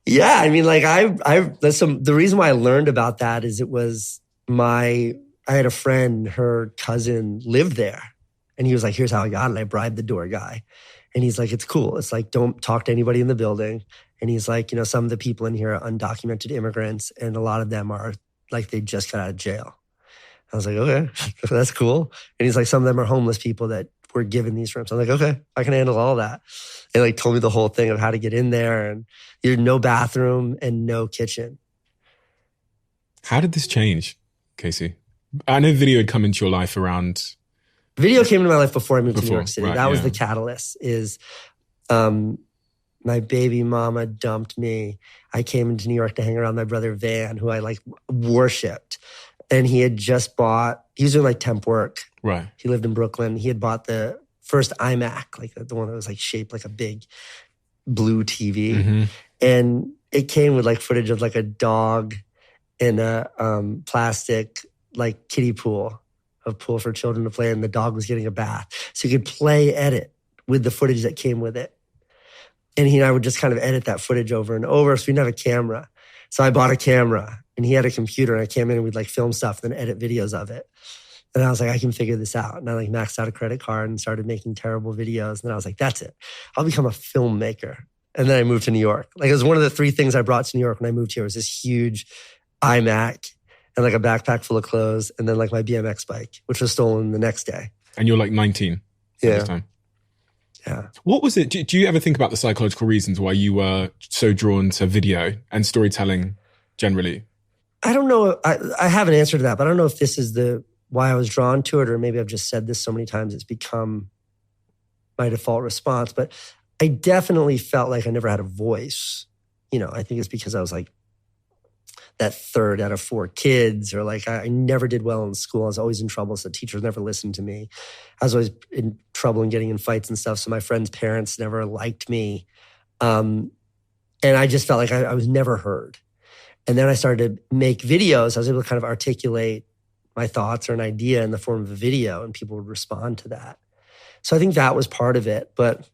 Yeah, I mean, like the reason why I learned about that is I had a friend, her cousin lived there, and he was like, "Here's how I got it. I bribed the door guy." And he's like, "It's cool. It's like, don't talk to anybody in the building." And he's like, "You know, some of the people in here are undocumented immigrants, and a lot of them are like, they just got out of jail." I was like, "Okay, that's cool." And he's like, "Some of them are homeless people that were given these rooms." I'm like, "Okay, I can handle all that." And like told me the whole thing of how to get in there, and there's no bathroom and no kitchen. How did this change, Casey? I know video had come into your life around... Video came into my life before I moved to New York City. Right, that was the catalyst. Is I my baby mama dumped me. I came into New York to hang around my brother Van, who I like worshipped. And he had just bought, he was doing like temp work. Right. He lived in Brooklyn. He had bought the first iMac, like the one that was like shaped like a big blue TV. Mm-hmm. And it came with like footage of like a dog in a plastic like kiddie pool, a pool for children to play in. And the dog was getting a bath. So you could edit with the footage that came with it. And he and I would just kind of edit that footage over and over. So we didn't have a camera. So I bought a camera and he had a computer and I came in and we'd like film stuff and then edit videos of it. And I was like, I can figure this out. And I like maxed out a credit card and started making terrible videos. And then I was like, that's it. I'll become a filmmaker. And then I moved to New York. Like it was one of the 3 things I brought to New York when I moved here was this huge iMac and like a backpack full of clothes and then like my BMX bike, which was stolen the next day. And you're like 19 at this time. Yeah. What was it? Do you ever think about the psychological reasons why you were so drawn to video and storytelling generally? I don't know. I have an answer to that, but I don't know if this is why I was drawn to it, or maybe I've just said this so many times it's become my default response. But I definitely felt like I never had a voice. You know, I think it's because I was like that 3rd out of 4 kids, or like I never did well in school. I was always in trouble, so teachers never listened to me. I was always in trouble and getting in fights and stuff, so my friends' parents never liked me. And I just felt like I was never heard. And then I started to make videos. I was able to kind of articulate my thoughts or an idea in the form of a video, and people would respond to that. So I think that was part of it. But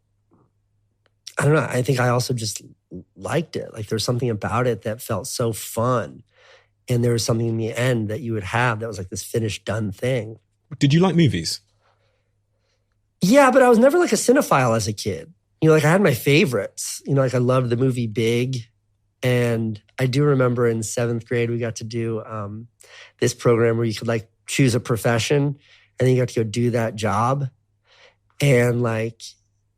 I don't know. I think I also just liked it. Like there's something about it that felt so fun. And there was something in the end that you would have that was like this finished, done thing. Did you like movies? Yeah, but I was never like a cinephile as a kid. You know, like I had my favorites. You know, like I loved the movie Big. And I do remember in 7th grade, we got to do this program where you could like choose a profession and then you got to go do that job. And like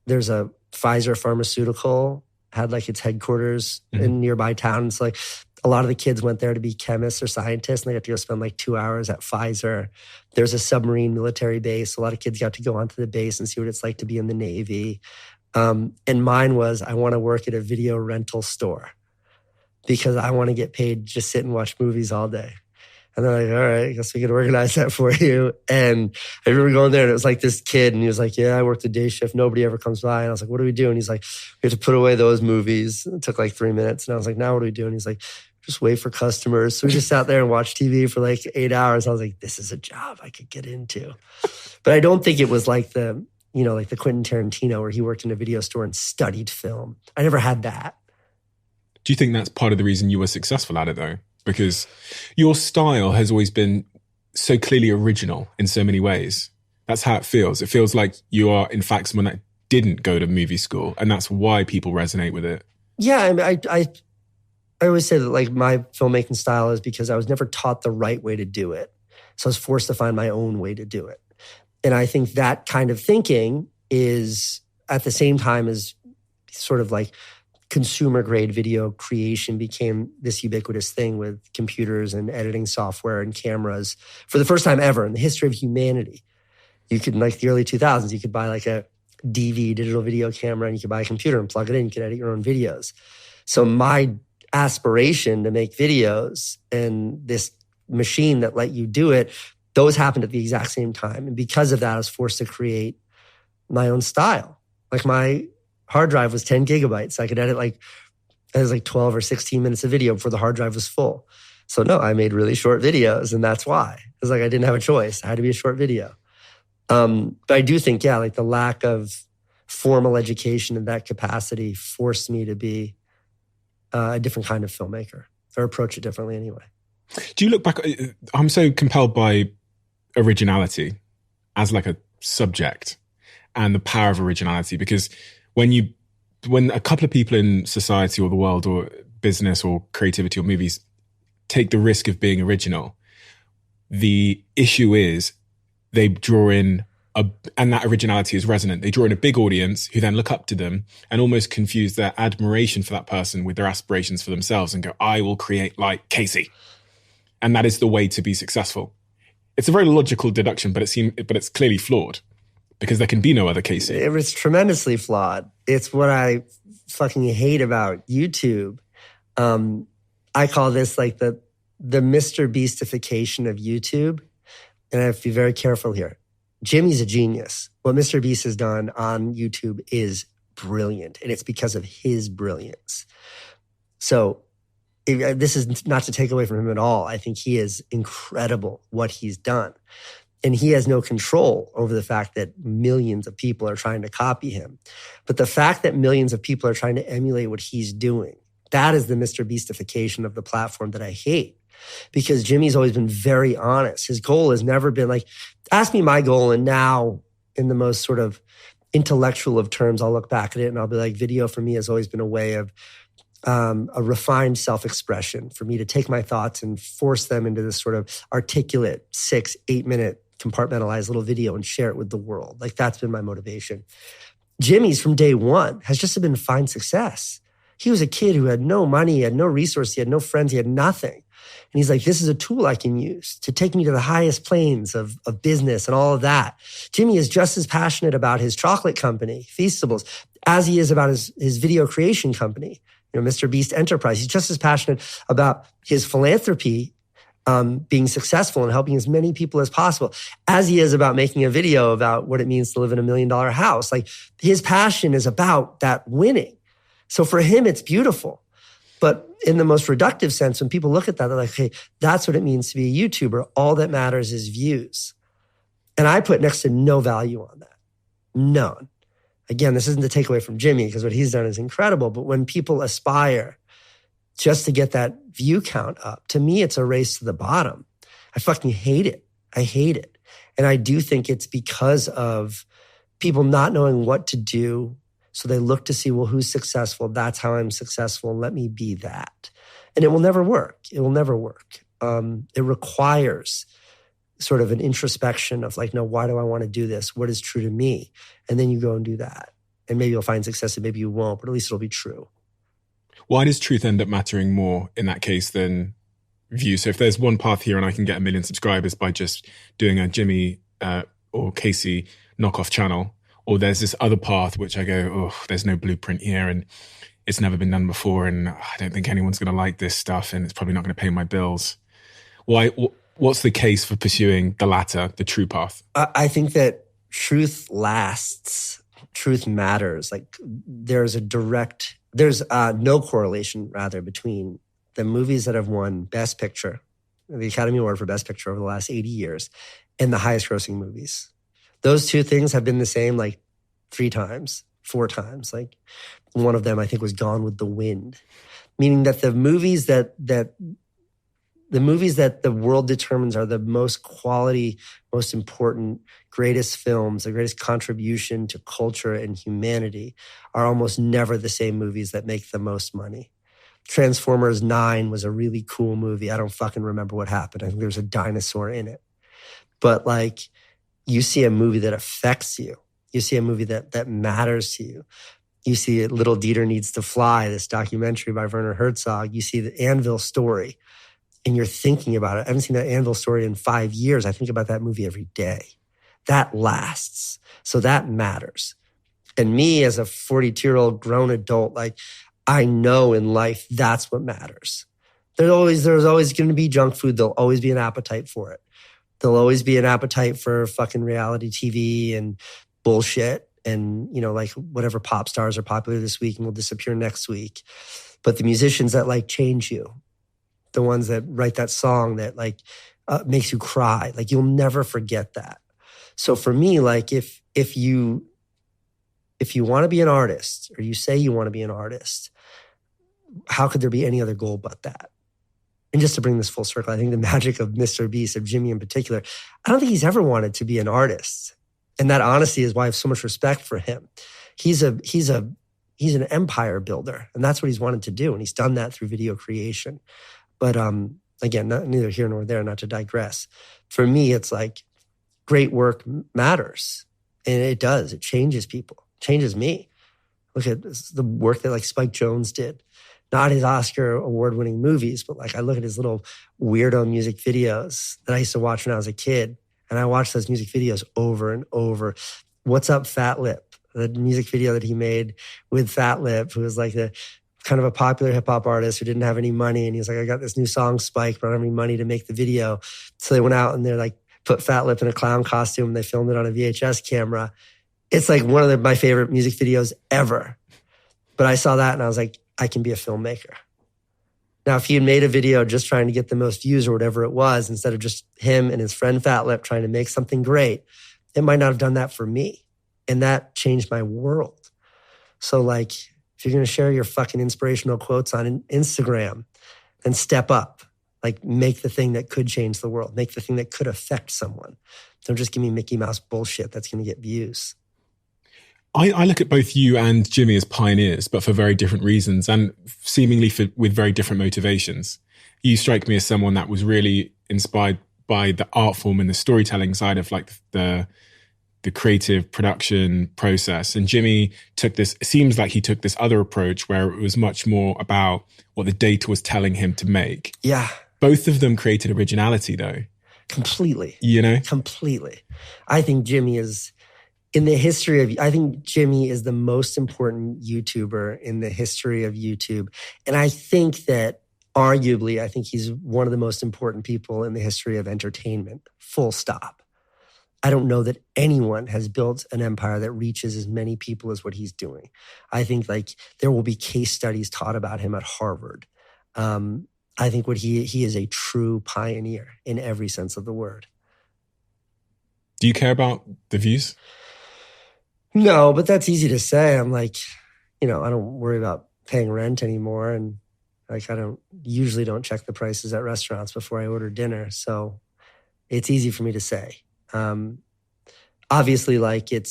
there's a Pfizer pharmaceutical had like its headquarters in nearby town. It's like a lot of the kids went there to be chemists or scientists, and they got to go spend like 2 hours at Pfizer. There's a submarine military base. A lot of kids got to go onto the base and see what it's like to be in the Navy. And mine was, I want to work at a video rental store because I want to get paid to just sit and watch movies all day. And they're like, all right, I guess we could organize that for you. And I remember going there and it was like this kid and he was like, yeah, I worked a day shift. Nobody ever comes by. And I was like, what do we do? And he's like, we have to put away those movies. It took like 3 minutes. And I was like, now what do we do? And he's like, just wait for customers. So we just sat there and watched TV for like 8 hours. I was like, this is a job I could get into. But I don't think it was like the, you know, like the Quentin Tarantino where he worked in a video store and studied film. I never had that. Do you think that's part of the reason you were successful at it though? Because your style has always been so clearly original in so many ways. That's how it feels. It feels like you are, in fact, someone that didn't go to movie school, and that's why people resonate with it. Yeah, I mean, I always say that like my filmmaking style is because I was never taught the right way to do it. So I was forced to find my own way to do it. And I think that kind of thinking is at the same time as sort of like consumer grade video creation became this ubiquitous thing with computers and editing software and cameras for the first time ever in the history of humanity. You could, in like the early 2000s, you could buy like a DV, digital video camera, and you could buy a computer and plug it in. You could edit your own videos. So my aspiration to make videos and this machine that let you do it, those happened at the exact same time. And because of that, I was forced to create my own style. Like my hard drive was 10 gigabytes. So I could edit like, it was like 12 or 16 minutes of video before the hard drive was full. So no, I made really short videos, and that's why. It was like I didn't have a choice. I had to be a short video. But I do think, yeah, like the lack of formal education in that capacity forced me to be a different kind of filmmaker, or approach it differently anyway. Do you look back, I'm so compelled by originality as like a subject and the power of originality, because when a couple of people in society or the world or business or creativity or movies take the risk of being original, the issue is they draw in and that originality is resonant. They draw in a big audience who then look up to them and almost confuse their admiration for that person with their aspirations for themselves and go, I will create like Casey. And that is the way to be successful. It's a very logical deduction, but it's clearly flawed because there can be no other Casey. It was tremendously flawed. It's what I fucking hate about YouTube. I call this like the Mr. Beastification of YouTube. And I have to be very careful here. Jimmy's a genius. What Mr. Beast has done on YouTube is brilliant. And it's because of his brilliance. So this is not to take away from him at all. I think he is incredible what he's done. And he has no control over the fact that millions of people are trying to copy him. But the fact that millions of people are trying to emulate what he's doing, that is the Mr. Beastification of the platform that I hate. Because Jimmy's always been very honest. His goal has never been like, ask me my goal, and now in the most sort of intellectual of terms, I'll look back at it and I'll be like, video for me has always been a way of a refined self-expression for me to take my thoughts and force them into this sort of articulate 6-8 minute compartmentalized little video and share it with the world. Like that's been my motivation. Jimmy's from day one has just been fine success. He was a kid who had no money, he had no resource, he had no friends, he had nothing. And he's like, this is a tool I can use to take me to the highest planes of business and all of that. Jimmy is just as passionate about his chocolate company, Feastables, as he is about his video creation company, Mr. Beast Enterprise. He's just as passionate about his philanthropy, being successful and helping as many people as possible, as he is about making a video about what it means to live in $1 million house. Like his passion is about that winning. So for him, it's beautiful. But in the most reductive sense, when people look at that, they're like, hey, that's what it means to be a YouTuber. All that matters is views. And I put next to no value on that. None. Again, this isn't to take away from Jimmy because what he's done is incredible. But when people aspire just to get that view count up, to me, it's a race to the bottom. I fucking hate it. I hate it. And I do think it's because of people not knowing what to do. So they look to see, well, who's successful? That's how I'm successful. Let me be that. And it will never work. It will never work. It requires sort of an introspection of like, no, why do I want to do this? What is true to me? And then you go and do that. And maybe you'll find success and maybe you won't, but at least it'll be true. Why does truth end up mattering more in that case than views? So if there's one path here and I can get 1 million subscribers by just doing a Jimmy or Casey knockoff channel, or there's this other path which I go, oh, there's no blueprint here and it's never been done before and I don't think anyone's going to like this stuff and it's probably not going to pay my bills. Why? What's the case for pursuing the latter, the true path? I think that truth lasts. Truth matters. Like there's no correlation rather between the movies that have won Best Picture, the Academy Award for Best Picture over the last 80 years, and the highest grossing movies. Those two things have been the same like 3 times, 4 times. Like one of them I think was Gone with the Wind, meaning that the movies that the world determines are the most quality, most important, greatest films, the greatest contribution to culture and humanity are almost never the same movies that make the most money. Transformers 9 was a really cool movie. I don't fucking remember what happened. I think there was a dinosaur in it. But like, you see a movie that affects you. You see a movie that matters to you. You see Little Dieter Needs to Fly, this documentary by Werner Herzog. You see the Anvil Story, and you're thinking about it. I haven't seen that Anvil Story in 5 years. I think about that movie every day. That lasts. So that matters. And me as a 42-year-old grown adult, like I know in life that's what matters. There's always going to be junk food. There'll always be an appetite for it. There'll always be an appetite for fucking reality TV and bullshit and, like whatever pop stars are popular this week and will disappear next week. But the musicians that like change you, the ones that write that song that like makes you cry, like you'll never forget that. So for me, like if you want to be an artist or you say you want to be an artist, how could there be any other goal but that? And just to bring this full circle, I think the magic of Mr. Beast, of Jimmy in particular, I don't think he's ever wanted to be an artist. And that honesty is why I have so much respect for him. He's an empire builder, and that's what he's wanted to do. And he's done that through video creation. But again, neither here nor there, not to digress. For me, it's like great work matters. And it does. It changes people. It changes me. Look at the work that like Spike Jonze did. Not his Oscar award-winning movies, but like I look at his little weirdo music videos that I used to watch when I was a kid. And I watched those music videos over and over. What's Up, Fat Lip? the music video that he made with Fat Lip, who was like the kind of a popular hip hop artist who didn't have any money. And he was like, I got this new song, Spike, but I don't have any money to make the video. So they went out and they're like, put Fat Lip in a clown costume and they filmed it on a VHS camera. It's like one of my favorite music videos ever. But I saw that and I was like, I can be a filmmaker. Now, if he had made a video just trying to get the most views or whatever it was, instead of just him and his friend Fat Lip trying to make something great, it might not have done that for me. And that changed my world. So like, if you're going to share your fucking inspirational quotes on Instagram, then step up. Like, make the thing that could change the world. Make the thing that could affect someone. Don't just give me Mickey Mouse bullshit that's going to get views. I look at both you and Jimmy as pioneers, but for very different reasons and seemingly with very different motivations. You strike me as someone that was really inspired by the art form and the storytelling side of like the creative production process. And Jimmy it seems like he took this other approach where it was much more about what the data was telling him to make. Yeah. Both of them created originality though. Completely. You know? Completely. I think Jimmy is... I think Jimmy is the most important YouTuber in the history of YouTube. And I think that arguably, I think he's one of the most important people in the history of entertainment, full stop. I don't know that anyone has built an empire that reaches as many people as what he's doing. I think like there will be case studies taught about him at Harvard. I think he is a true pioneer in every sense of the word. Do you care about the views? No, but that's easy to say. I'm like, I don't worry about paying rent anymore. And like, I usually don't check the prices at restaurants before I order dinner. So it's easy for me to say. Obviously, like there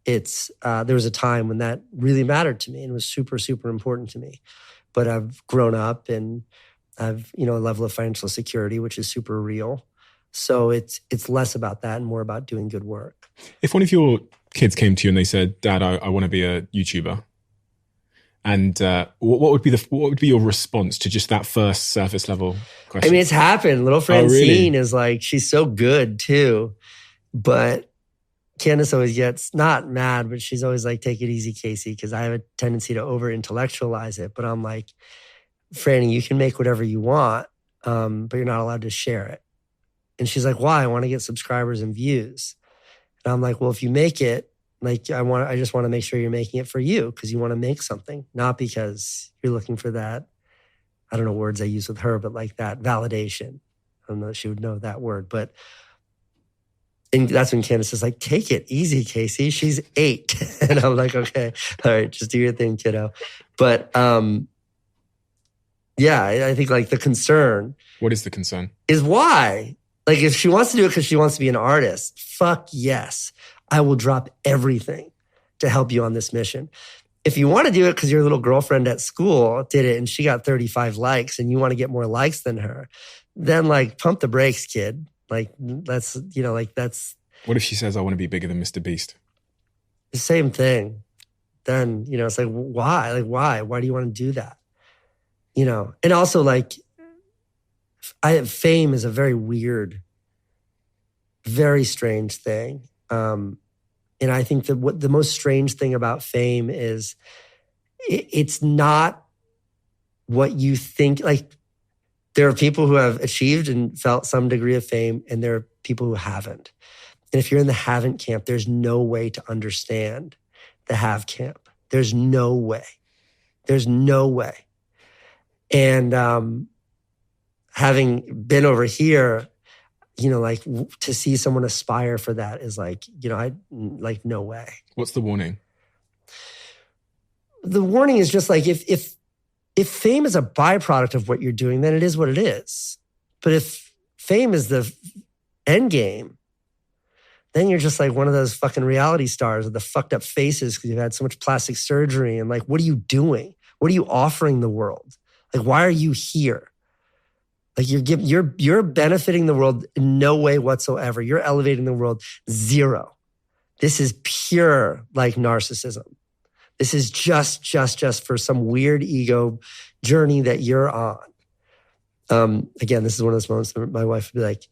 was a time when that really mattered to me and was super, super important to me. But I've grown up and I've, a level of financial security, which is super real. So it's less about that and more about doing good work. If one of your kids came to you and they said, Dad, I want to be a YouTuber. And what would be your response to just that first surface level question? I mean, it's happened. Little Francine is like, she's so good too. But Candace always gets not mad, but she's always like, take it easy, Casey, because I have a tendency to over-intellectualize it. But I'm like, Franny, you can make whatever you want, but you're not allowed to share it. And she's like, why? I want to get subscribers and views. And I'm like, well, if you make it, like I just want to make sure you're making it for you because you want to make something, not because you're looking for that. I don't know words I use with her, but like that validation. I don't know if she would know that word, but and that's when Candace is like, take it easy, Casey. She's 8. And I'm like, okay, all right, just do your thing, kiddo. But yeah, I think like the concern. What is the concern? Is why. Like if she wants to do it because she wants to be an artist, fuck yes. I will drop everything to help you on this mission. If you want to do it because your little girlfriend at school did it and she got 35 likes and you want to get more likes than her, then like pump the brakes, kid. Like that's. What if she says, I want to be bigger than Mr. Beast? The same thing. Then, it's like, why? Like, why? Why do you want to do that? And also like, fame is a very weird, very strange thing. And I think that what the most strange thing about fame is it's not what you think. Like there are people who have achieved and felt some degree of fame and there are people who haven't. And if you're in the haven't camp, there's no way to understand the have camp. There's no way. There's no way. And having been over here, like to see someone aspire for that is like, I like no way. What's the warning? The warning is just like if fame is a byproduct of what you're doing, then it is what it is. But if fame is the end game, then you're just like one of those fucking reality stars with the fucked up faces because you've had so much plastic surgery. And like, what are you doing? What are you offering the world? Like, why are you here? Like you're benefiting the world in no way whatsoever. You're elevating the world zero. This is pure like narcissism. This is just for some weird ego journey that you're on. Again, this is one of those moments that my wife would be like,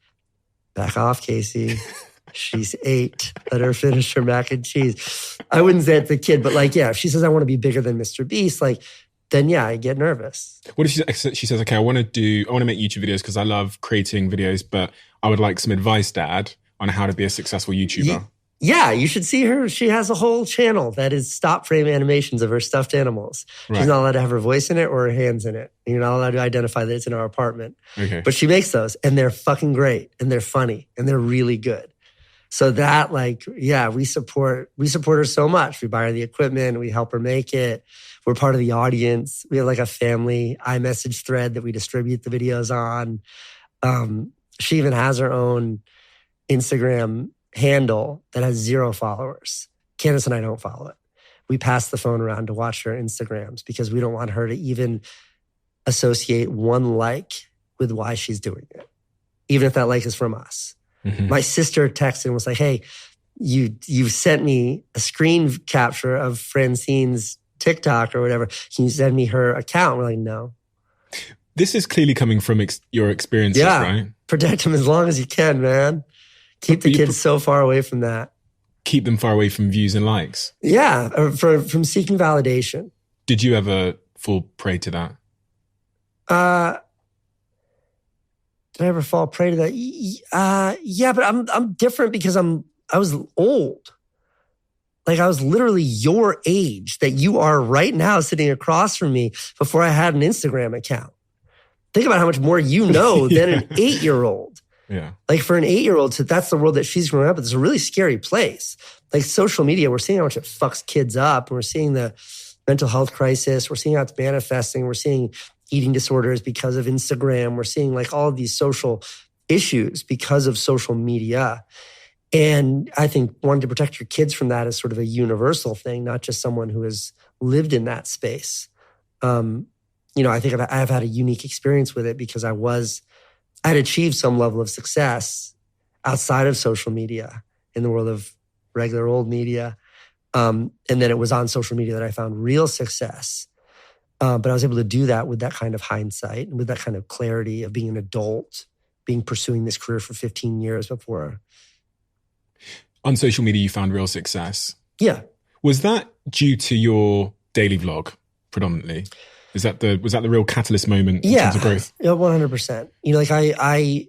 back off, Casey. She's 8. Let her finish her mac and cheese. I wouldn't say it's a kid, but like, yeah, if she says I want to be bigger than Mr. Beast, like, then yeah, I get nervous. What if she says, okay, I want to make YouTube videos because I love creating videos, but I would like some advice, Dad, on how to be a successful YouTuber. Yeah, you should see her. She has a whole channel that is stop frame animations of her stuffed animals. Right. She's not allowed to have her voice in it or her hands in it. You're not allowed to identify that it's in our apartment. Okay. But she makes those, and they're fucking great, and they're funny, and they're really good. So that, like, yeah, we support her so much. We buy her the equipment, we help her make it. We're part of the audience. We have like a family iMessage thread that we distribute the videos on. She even has her own Instagram handle that has 0 followers. Candace and I don't follow it. We pass the phone around to watch her Instagrams because we don't want her to even associate one like with why she's doing it, even if that like is from us. Mm-hmm. My sister texted and was like, hey, you sent me a screen capture of Francine's TikTok or whatever. Can you send me her account? We're like, no. This is clearly coming from your experiences, right? Protect them as long as you can, man. Keep the kids so far away from that. Keep them far away from views and likes. Yeah, from seeking validation. Did you ever fall prey to that? Did I ever fall prey to that? Yeah, but I'm different because I was old. Like I was literally your age that you are right now sitting across from me before I had an Instagram account. Think about how much more you know than an 8-year-old. Yeah. Like for an 8-year-old, so that's the world that she's growing up in. It's a really scary place. Like social media, we're seeing how much it fucks kids up. We're seeing the mental health crisis. We're seeing how it's manifesting. We're seeing eating disorders because of Instagram. We're seeing like all of these social issues because of social media. And I think wanting to protect your kids from that is sort of a universal thing, not just someone who has lived in that space. I think I've had a unique experience with it because I had achieved some level of success outside of social media in the world of regular old media. And then it was on social media that I found real success. But I was able to do that with that kind of hindsight and with that kind of clarity of being an adult, pursuing this career for 15 years before. On social media, you found real success. Yeah. Was that due to your daily vlog predominantly? Was that the real catalyst moment in terms of growth? Yeah, 100%.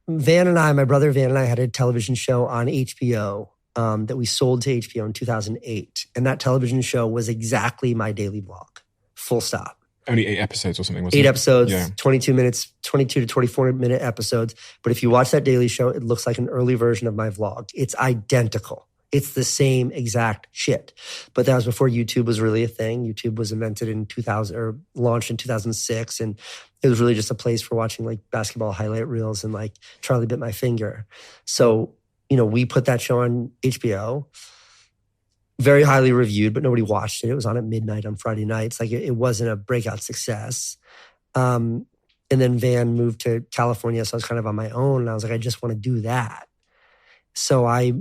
Van and I, my brother Van and I had a television show on HBO that we sold to HBO in 2008. And that television show was exactly my daily vlog, full stop. Only 8 episodes or something, wasn't it? 8 episodes, yeah. 22 to 24 minute episodes. But if you watch that daily show, it looks like an early version of my vlog. It's identical. It's the same exact shit. But that was before YouTube was really a thing. YouTube was invented in 2000 or launched in 2006. And it was really just a place for watching like basketball highlight reels and like Charlie Bit My Finger. So, we put that show on HBO. Very highly reviewed, but nobody watched it. It was on at midnight on Friday nights. Like it wasn't a breakout success. And then Van moved to California, so I was kind of on my own. And I was like, I just want to do that. So I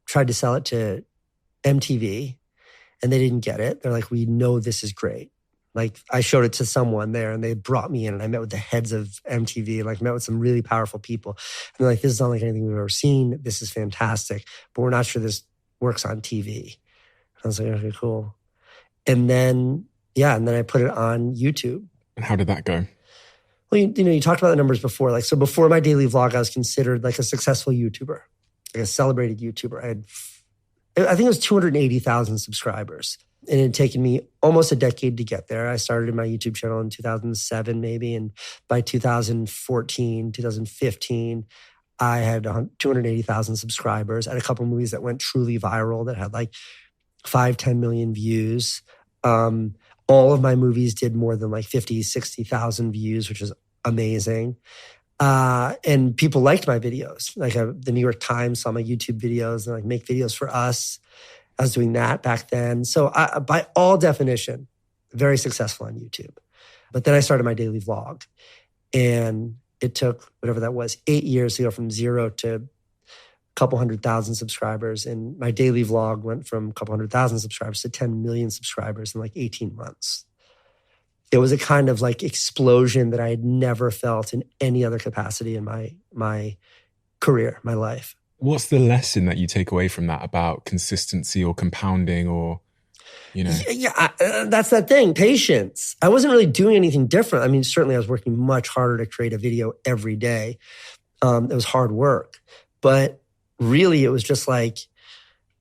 tried to sell it to MTV, and they didn't get it. They're like, we know this is great. Like I showed it to someone there, and they brought me in, and I met with the heads of MTV, like met with some really powerful people. And they're like, this is not like anything we've ever seen. This is fantastic, but we're not sure this works on TV. I was like, okay, cool. And then I put it on YouTube. And how did that go? Well, you talked about the numbers before. Like, so before my daily vlog, I was considered like a successful YouTuber, like a celebrated YouTuber. I think it was 280,000 subscribers. And it had taken me almost a decade to get there. I started my YouTube channel in 2007, maybe. And by 2014, 2015, I had 280,000 subscribers. I had a couple movies that went truly viral that had like 5-10 million views. All of my movies did more than like 50, 60,000 views, which is amazing. And people liked my videos. Like the New York Times saw my YouTube videos and like make videos for us. I was doing that back then. So by all definition, very successful on YouTube. But then I started my daily vlog, and it took whatever that was, 8 years to go from 0 to couple 100,000 subscribers. And my daily vlog went from a couple 100,000 subscribers to 10 million subscribers in like 18 months. It was a kind of like explosion that I had never felt in any other capacity in my career, my life. What's the lesson that you take away from that about consistency or compounding or, you know? That's that thing, patience. I wasn't really doing anything different. I mean, certainly I was working much harder to create a video every day. It was hard work. But really, it was just like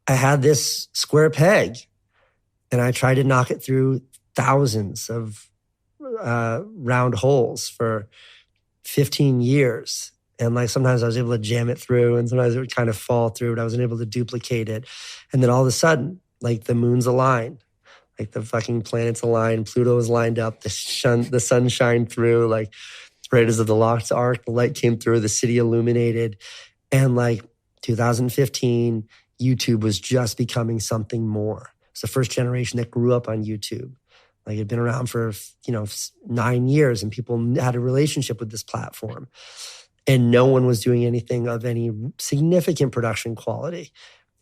I had this square peg and I tried to knock it through thousands of round holes for 15 years. And like sometimes I was able to jam it through and sometimes it would kind of fall through, but I wasn't able to duplicate it. And then all of a sudden, like the moon's aligned, like the fucking planets aligned, Pluto was lined up, the sun shined through, like Raiders of the Lost Ark, the light came through, the city illuminated. And like 2015, YouTube was just becoming something more. It's the first generation that grew up on YouTube. Like it'd been around for, 9 years and people had a relationship with this platform. And no one was doing anything of any significant production quality.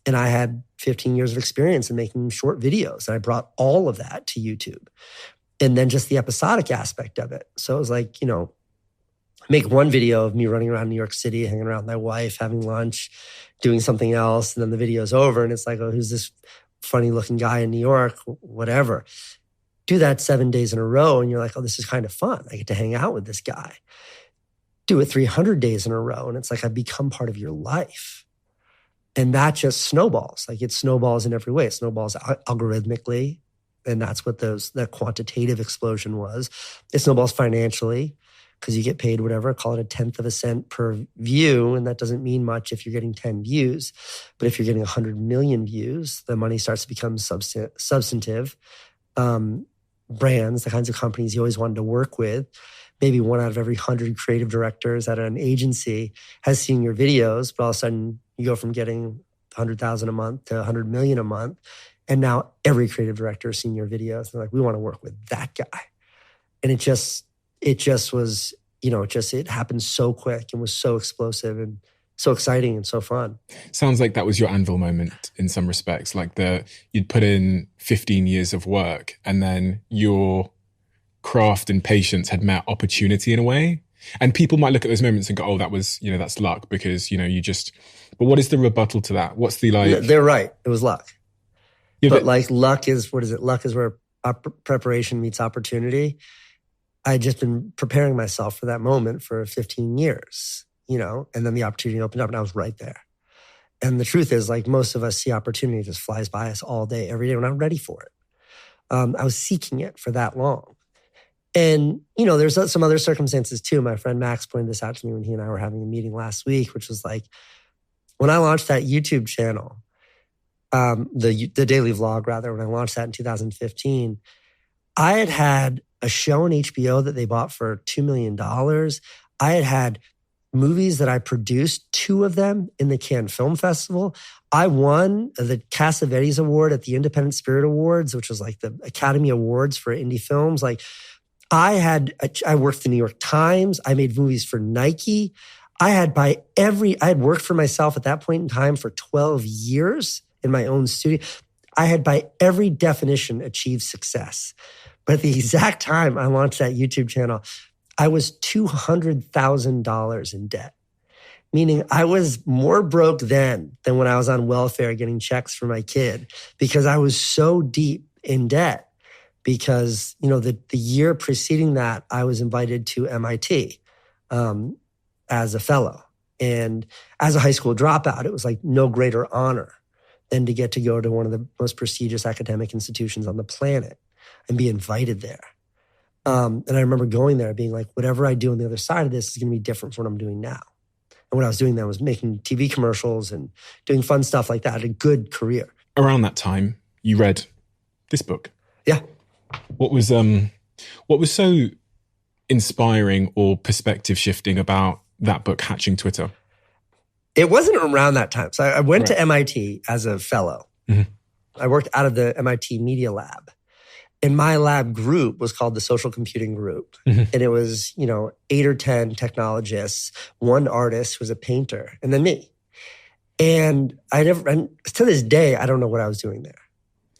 And I had 15 years of experience in making short videos. And I brought all of that to YouTube. And then just the episodic aspect of it. So it was like, make one video of me running around New York City, hanging around with my wife, having lunch, doing something else. And then the video's over. And it's like, oh, who's this funny looking guy in New York? Whatever. Do that 7 days in a row. And you're like, oh, this is kind of fun. I get to hang out with this guy. Do it 300 days in a row. And it's like, I've become part of your life. And that just snowballs. Like it snowballs in every way. It snowballs algorithmically. And that's what that quantitative explosion was. It snowballs financially because you get paid whatever, call it a 1/10 of a cent per view. And that doesn't mean much if you're getting 10 views. But if you're getting 100 million views, the money starts to become substantive. Brands, the kinds of companies you always wanted to work with, maybe 1 out of every 100 creative directors at an agency has seen your videos, but all of a sudden you go from getting 100,000 a month to 100 million a month. And now every creative director has seen your videos. They're like, we want to work with that guy. And it just was, it happened so quick and was so explosive and so exciting and so fun. Sounds like that was your anvil moment in some respects, like you'd put in 15 years of work and then your craft and patience had met opportunity in a way. And people might look at those moments and go, oh, that was, that's luck because, but what is the rebuttal to that? What's the like? They're right. It was luck. Yeah, but like luck is, what is it? Luck is where preparation meets opportunity. I'd just been preparing myself for that moment for 15 years, and then the opportunity opened up and I was right there. And the truth is, like most of us see opportunity just flies by us all day, every day. We're not ready for it. I was seeking it for that long. And, there's some other circumstances too. My friend Max pointed this out to me when he and I were having a meeting last week, which was like, when I launched that YouTube channel, the daily vlog rather, when I launched that in 2015, I had a show on HBO that they bought for $2 million. I had movies that I produced, 2 of them in the Cannes Film Festival. I won the Cassavetes Award at the Independent Spirit Awards, which was like the Academy Awards for indie films. Like I worked for the New York Times. I made movies for Nike. I had worked for myself at that point in time for 12 years in my own studio. I had by every definition achieved success. But at the exact time I launched that YouTube channel, I was $200,000 in debt, meaning I was more broke then than when I was on welfare getting checks for my kid because I was so deep in debt. Because, the year preceding that, I was invited to MIT as a fellow. And as a high school dropout, it was like no greater honor than to get to go to one of the most prestigious academic institutions on the planet and be invited there. And I remember going there being like, whatever I do on the other side of this is going to be different from what I'm doing now. And what I was doing then was making TV commercials and doing fun stuff like that. I had a good career. Around that time, you read this book. Yeah. What was so inspiring or perspective shifting about that book, Hatching Twitter? It wasn't around that time. So I went to MIT as a fellow. Mm-hmm. I worked out of the MIT Media Lab. And my lab group was called the Social Computing Group. Mm-hmm. And it was, 8 or 10 technologists, 1 artist who was a painter, and then me. And to this day, I don't know what I was doing there.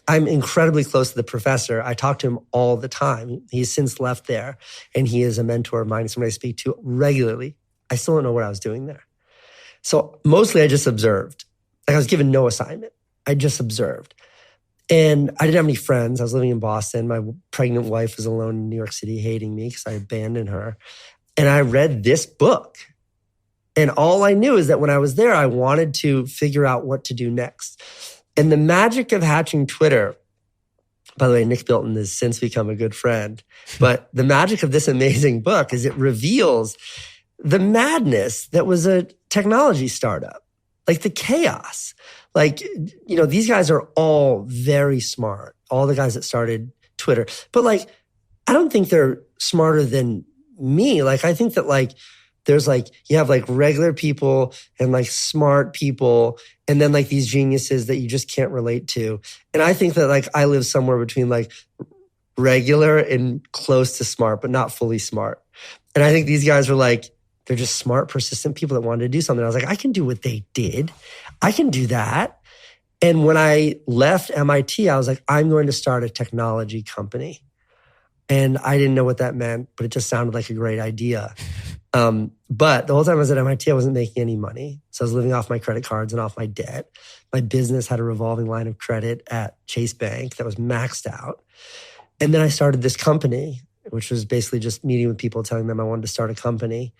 I'm incredibly close to the professor. I talk to him all the time. He's since left there, and he is a mentor of mine, someone I speak to regularly. I still don't know what I was doing there. So mostly I just observed. Like I was given no assignment. I just observed. And I didn't have any friends. I was living in Boston. My pregnant wife was alone in New York City hating me because I abandoned her. And I read this book. And all I knew is that when I was there, I wanted to figure out what to do next. And the magic of hatching Twitter, by the way, Nick Bilton has since become a good friend. But the magic of this amazing book is it reveals the madness that was a technology startup, like the chaos. Like, you know, these guys are all very smart, all the guys that started Twitter. But like, I don't think they're smarter than me. Like, I think that like, there's like, you have like regular people and like smart people and then like these geniuses that you just can't relate to. And I think that like I live somewhere between like regular and close to smart, but not fully smart. And I think these guys are like, they're just smart, persistent people that wanted to do something. I was like, I can do what they did. I can do that. And when I left MIT, I was like, I'm going to start a technology company. And I didn't know what that meant, but it just sounded like a great idea. But the whole time I was at MIT, I wasn't making any money. So I was living off my credit cards and off my debt. My business had a revolving line of credit at Chase Bank that was maxed out. And then I started this company, which was basically just meeting with people, telling them I wanted to start a company.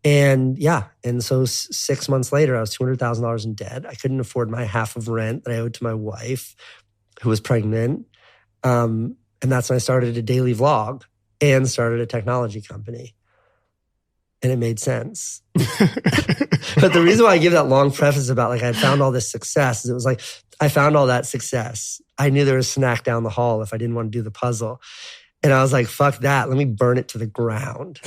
And yeah, and so 6 months later, I was $200,000 in debt. I couldn't afford my half of rent that I owed to my wife, who was pregnant. And that's when I started a daily vlog and started a technology company. And it made sense. But the reason why I give that long preface about like I found all this success is it was like, I found all that success. I knew there was a snack down the hall if I didn't want to do the puzzle. And I was like, fuck that. Let me burn it to the ground.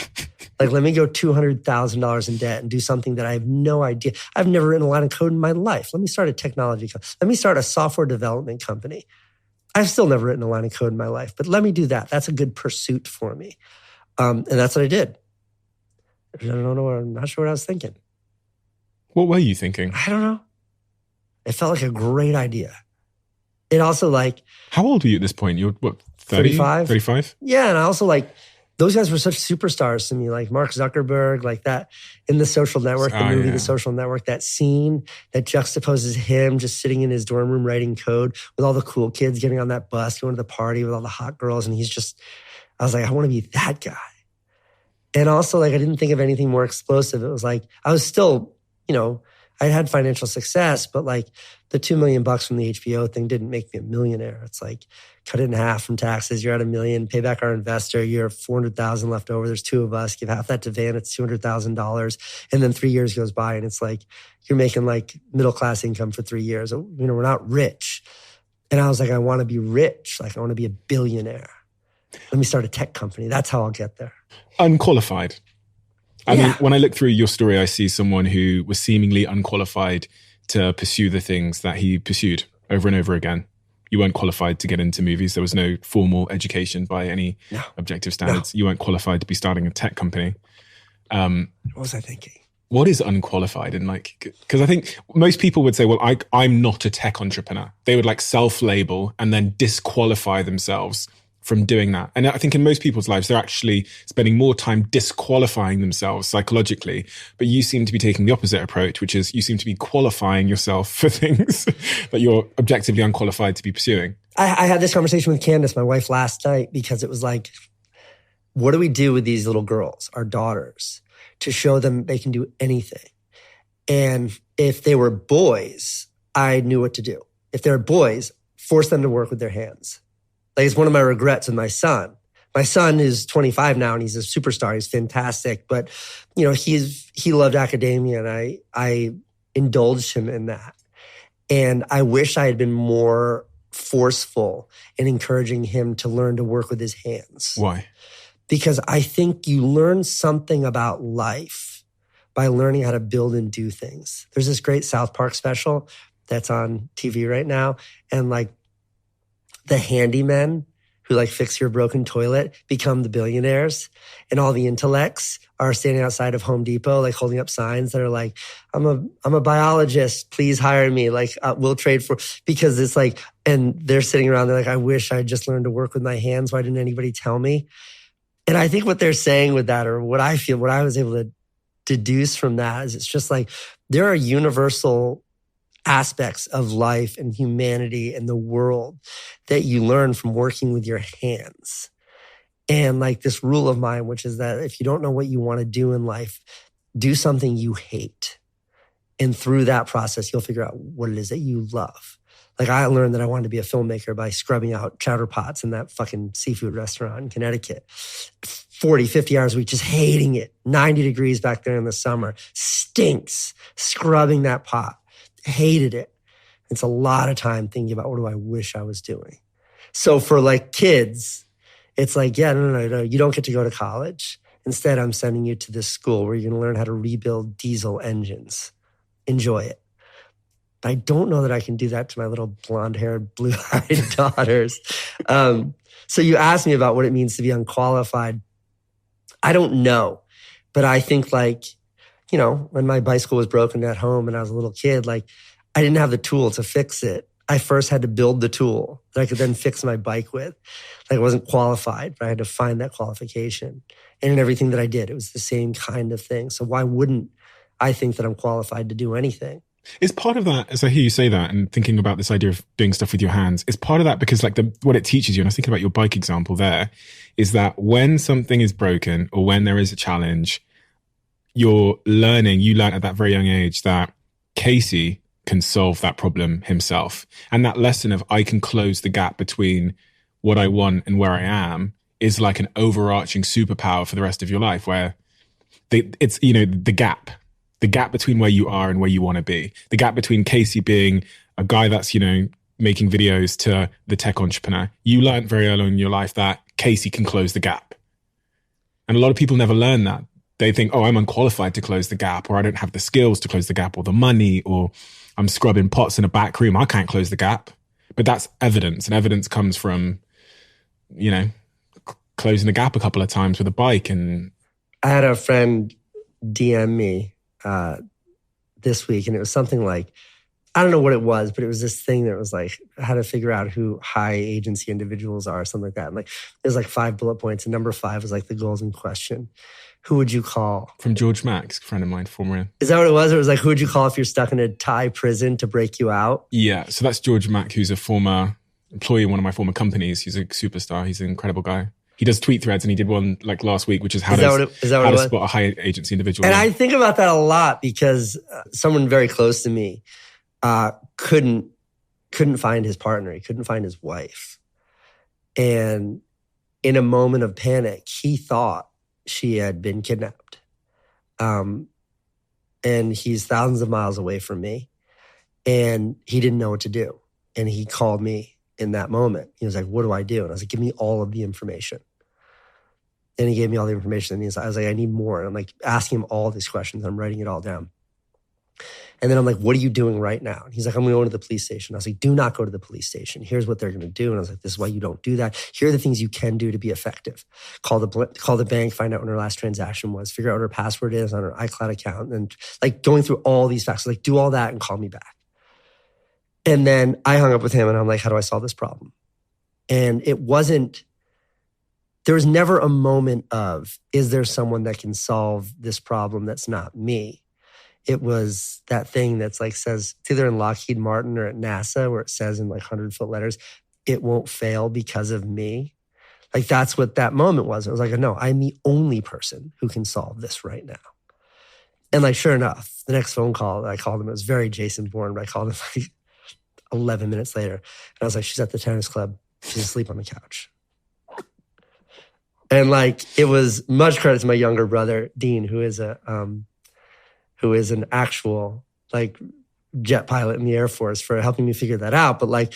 Like, let me go $200,000 in debt and do something that I have no idea. I've never written a line of code in my life. Let me start a technology company. Let me start a software development company. I've still never written a line of code in my life, but let me do that. That's a good pursuit for me. And that's what I did. I don't know. I'm not sure what I was thinking. What were you thinking? I don't know. It felt like a great idea. It also like... How old were you at this point? You were what, 30? 35? 35? Yeah, and I also like... Those guys were such superstars to me, like Mark Zuckerberg, like that in The Social Network, the movie The Social Network, that scene that juxtaposes him just sitting in his dorm room writing code with all the cool kids getting on that bus, going to the party with all the hot girls. And he's just... I was like, I want to be that guy. And also, like, I didn't think of anything more explosive. It was like, I was still, you know, I'd had financial success, but like the $2 million from the HBO thing didn't make me a millionaire. It's like, cut it in half from taxes. You're at $1 million, pay back our investor. You're $400,000 left over. There's two of us. Give half that to Van. It's $200,000. And then 3 years goes by and it's like, you're making like middle-class income for 3 years. You know, we're not rich. And I was like, I want to be rich. Like, I want to be a billionaire. Let me start a tech company. That's how I'll get there. Unqualified. I mean, when I look through your story, I see someone who was seemingly unqualified to pursue the things that he pursued over and over again. You weren't qualified to get into movies. There was no formal education by any objective standards. You weren't qualified to be starting a tech company. What was I thinking? What is unqualified? And like, because I think most people would say, well, I'm not a tech entrepreneur. They would like self-label and then disqualify themselves from doing that. And I think in most people's lives, they're actually spending more time disqualifying themselves psychologically. But you seem to be taking the opposite approach, which is you seem to be qualifying yourself for things that you're objectively unqualified to be pursuing. I had this conversation with Candace, my wife, last night, because it was like, what do we do with these little girls, our daughters, to show them they can do anything? And if they were boys, I knew what to do. If they're boys, force them to work with their hands. Like, it's one of my regrets with my son. My son is 25 now and he's a superstar. He's fantastic. But, you know, he loved academia and I indulged him in that. And I wish I had been more forceful in encouraging him to learn to work with his hands. Why? Because I think you learn something about life by learning how to build and do things. There's this great South Park special that's on TV right now. And like, the handymen who like fix your broken toilet become the billionaires, and all the intellects are standing outside of Home Depot, like holding up signs that are like, I'm a biologist, please hire me. Like, we'll trade for, because it's like, and they're sitting around, they're like, I wish I just learned to work with my hands. Why didn't anybody tell me? And I think what they're saying with that, or what I feel, what I was able to deduce from that is it's just like there are universal aspects of life and humanity and the world that you learn from working with your hands. And like this rule of mine, which is that if you don't know what you want to do in life, do something you hate. And through that process, you'll figure out what it is that you love. Like I learned that I wanted to be a filmmaker by scrubbing out chowder pots in that fucking seafood restaurant in Connecticut. 40, 50 hours a week, just hating it. 90 degrees back there in the summer. Stinks. Scrubbing that pot. Hated it. It's a lot of time thinking about what do I wish I was doing. So for like kids, it's like, yeah, no, you don't get to go to college. Instead, I'm sending you to this school where you're going to learn how to rebuild diesel engines. Enjoy it. But I don't know that I can do that to my little blonde-haired, blue-eyed daughters. So you asked me about what it means to be unqualified. I don't know. But I think like, you know, when my bicycle was broken at home and I was a little kid, like I didn't have the tool to fix it. I first had to build the tool that I could then fix my bike with. Like I wasn't qualified, but I had to find that qualification. And in everything that I did, it was the same kind of thing. So why wouldn't I think that I'm qualified to do anything? Is part of that, as I hear you say that and thinking about this idea of doing stuff with your hands, is part of that because like what it teaches you, and I was thinking about your bike example there, is that when something is broken or when there is a challenge, you learn at that very young age that Casey can solve that problem himself. And that lesson of I can close the gap between what I want and where I am is like an overarching superpower for the rest of your life where it's, you know, the gap between where you are and where you want to be, the gap between Casey being a guy that's, you know, making videos to the tech entrepreneur. You learned very early in your life that Casey can close the gap. And a lot of people never learn that. They think, oh, I'm unqualified to close the gap, or I don't have the skills to close the gap, or the money, or I'm scrubbing pots in a back room. I can't close the gap. But that's evidence. And evidence comes from, you know, closing the gap a couple of times with a bike. And I had a friend DM me this week, and it was something like, I don't know what it was, but it was this thing that was like how to figure out who high agency individuals are, something like that. And like there's like 5 bullet points, and number 5 was like the golden question. Who would you call? From George Max, a friend of mine, former. Is that what it was? Or it was like, who would you call if you're stuck in a Thai prison to break you out? Yeah, so that's George Mack, who's a former employee in one of my former companies. He's a superstar. He's an incredible guy. He does tweet threads, and he did one like last week, which is how to spot a high agency individual. And I think about that a lot because someone very close to me couldn't find his partner. He couldn't find his wife. And in a moment of panic, he thought she had been kidnapped. And he's thousands of miles away from me. And he didn't know what to do. And he called me in that moment. He was like, what do I do? And I was like, give me all of the information. And he gave me all the information. And I was like, I need more. And I'm like asking him all these questions. I'm writing it all down. And then I'm like, what are you doing right now? And he's like, I'm going to the police station. I was like, do not go to the police station. Here's what they're going to do. And I was like, this is why you don't do that. Here are the things you can do to be effective. Call the bank, find out when her last transaction was, figure out what her password is on her iCloud account. And like going through all these facts, like do all that and call me back. And then I hung up with him and I'm like, how do I solve this problem? And there was never a moment of, is there someone that can solve this problem that's not me? It was that thing that's like says, it's either in Lockheed Martin or at NASA where it says in like 100-foot letters, it won't fail because of me. Like that's what that moment was. It was like, no, I'm the only person who can solve this right now. And like, sure enough, the next phone call that I called him, it was very Jason Bourne, but I called him like 11 minutes later. And I was like, she's at the tennis club. She's asleep on the couch. And like, it was much credit to my younger brother, Dean, who is an actual like jet pilot in the Air Force, for helping me figure that out. But like,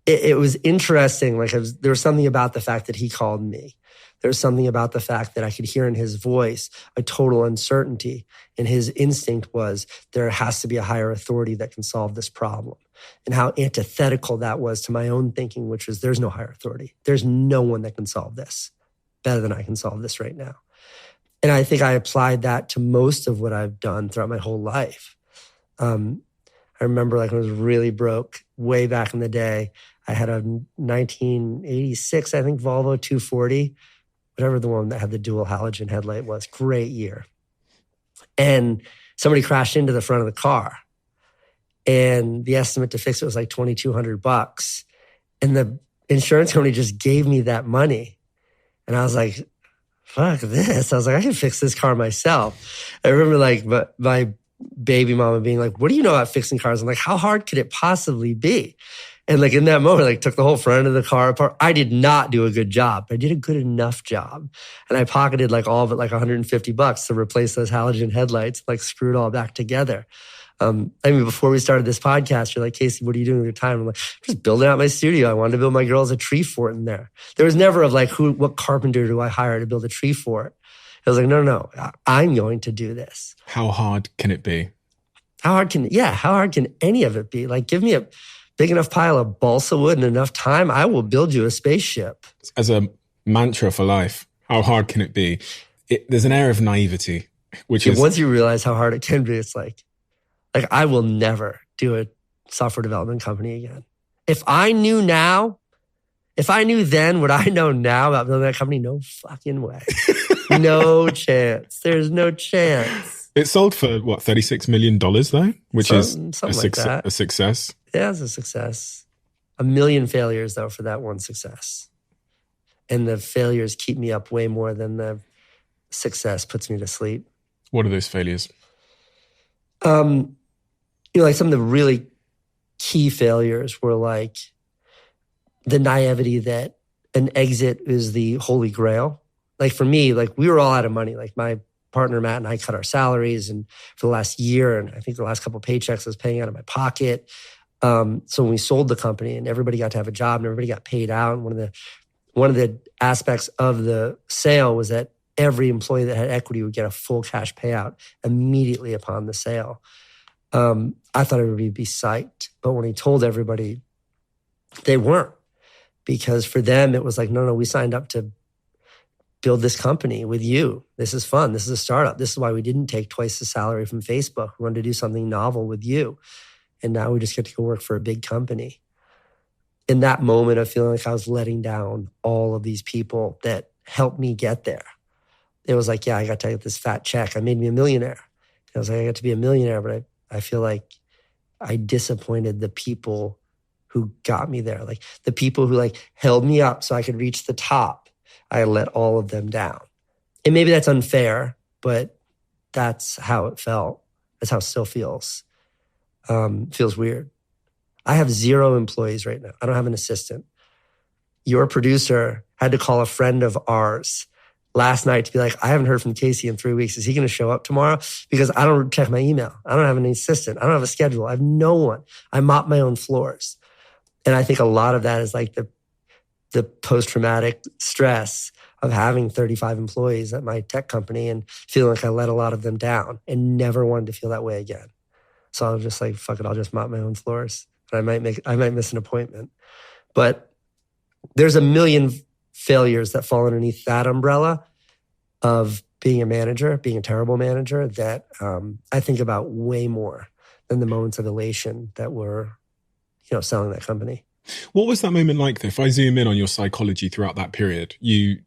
it was interesting. Like there was something about the fact that he called me. There was something about the fact that I could hear in his voice a total uncertainty. And his instinct was there has to be a higher authority that can solve this problem. And how antithetical that was to my own thinking, which was there's no higher authority. There's no one that can solve this better than I can solve this right now. And I think I applied that to most of what I've done throughout my whole life. I remember like when I was really broke way back in the day, I had a 1986, I think, Volvo 240, whatever the one that had the dual halogen headlight was. Great year. And somebody crashed into the front of the car. And the estimate to fix it was like $2,200. And the insurance company just gave me that money. And I was like, fuck this. I was like, I can fix this car myself. I remember like my baby mama being like, what do you know about fixing cars? I'm like, how hard could it possibly be? And like in that moment, like took the whole front of the car apart. I did not do a good job, but I did a good enough job. And I pocketed like all of it, like $150 to replace those halogen headlights, like screw it all back together. I mean, before we started this podcast, you're like, Casey, what are you doing with your time? I'm like, I'm just building out my studio. I wanted to build my girls a tree fort in there. There was never of like, what carpenter do I hire to build a tree fort? I was like, no, I'm going to do this. How hard can it be? How hard can any of it be? Like, give me a big enough pile of balsa wood and enough time, I will build you a spaceship. As a mantra for life, how hard can it be? There's an air of naivety, which is... Once you realize how hard it can be, it's like I will never do a software development company again. If I knew then what I know now about building that company, no fucking way. No chance. There's no chance. It sold for what, $36 million though? Which is a success. Yeah, it's a success. 1 million failures though for that one success. And the failures keep me up way more than the success puts me to sleep. What are those failures? Like some of the really key failures were like the naivety that an exit is the holy grail. Like for me, like we were all out of money. Like my partner, Matt, and I cut our salaries and for the last year, and I think the last couple of paychecks I was paying out of my pocket. So when we sold the company and everybody got to have a job and everybody got paid out, and one of the aspects of the sale was that every employee that had equity would get a full cash payout immediately upon the sale. I thought everybody would be psyched. But when he told everybody, they weren't. Because for them, it was like, no, we signed up to build this company with you. This is fun. This is a startup. This is why we didn't take twice the salary from Facebook. We wanted to do something novel with you. And now we just get to go work for a big company. In that moment of feeling like I was letting down all of these people that helped me get there, it was like, yeah, I got to get this fat check. I made me a millionaire. I was like, I got to be a millionaire, but I feel like I disappointed the people who got me there. Like the people who like held me up so I could reach the top, I let all of them down. And maybe that's unfair, but that's how it felt. That's how it still feels. Feels weird. I have 0 employees right now. I don't have an assistant. Your producer had to call a friend of ours last night to be like, I haven't heard from Casey in 3 weeks. Is he going to show up tomorrow? Because I don't check my email. I don't have an assistant. I don't have a schedule. I have no one. I mop my own floors. And I think a lot of that is like the post-traumatic stress of having 35 employees at my tech company and feeling like I let a lot of them down and never wanted to feel that way again. So I was just like, fuck it, I'll just mop my own floors. And I might miss an appointment. But there's a million failures that fall underneath that umbrella of being a manager, being a terrible manager, that I think about way more than the moments of elation that were, selling that company. What was that moment like, though? If I zoom in on your psychology throughout that period, you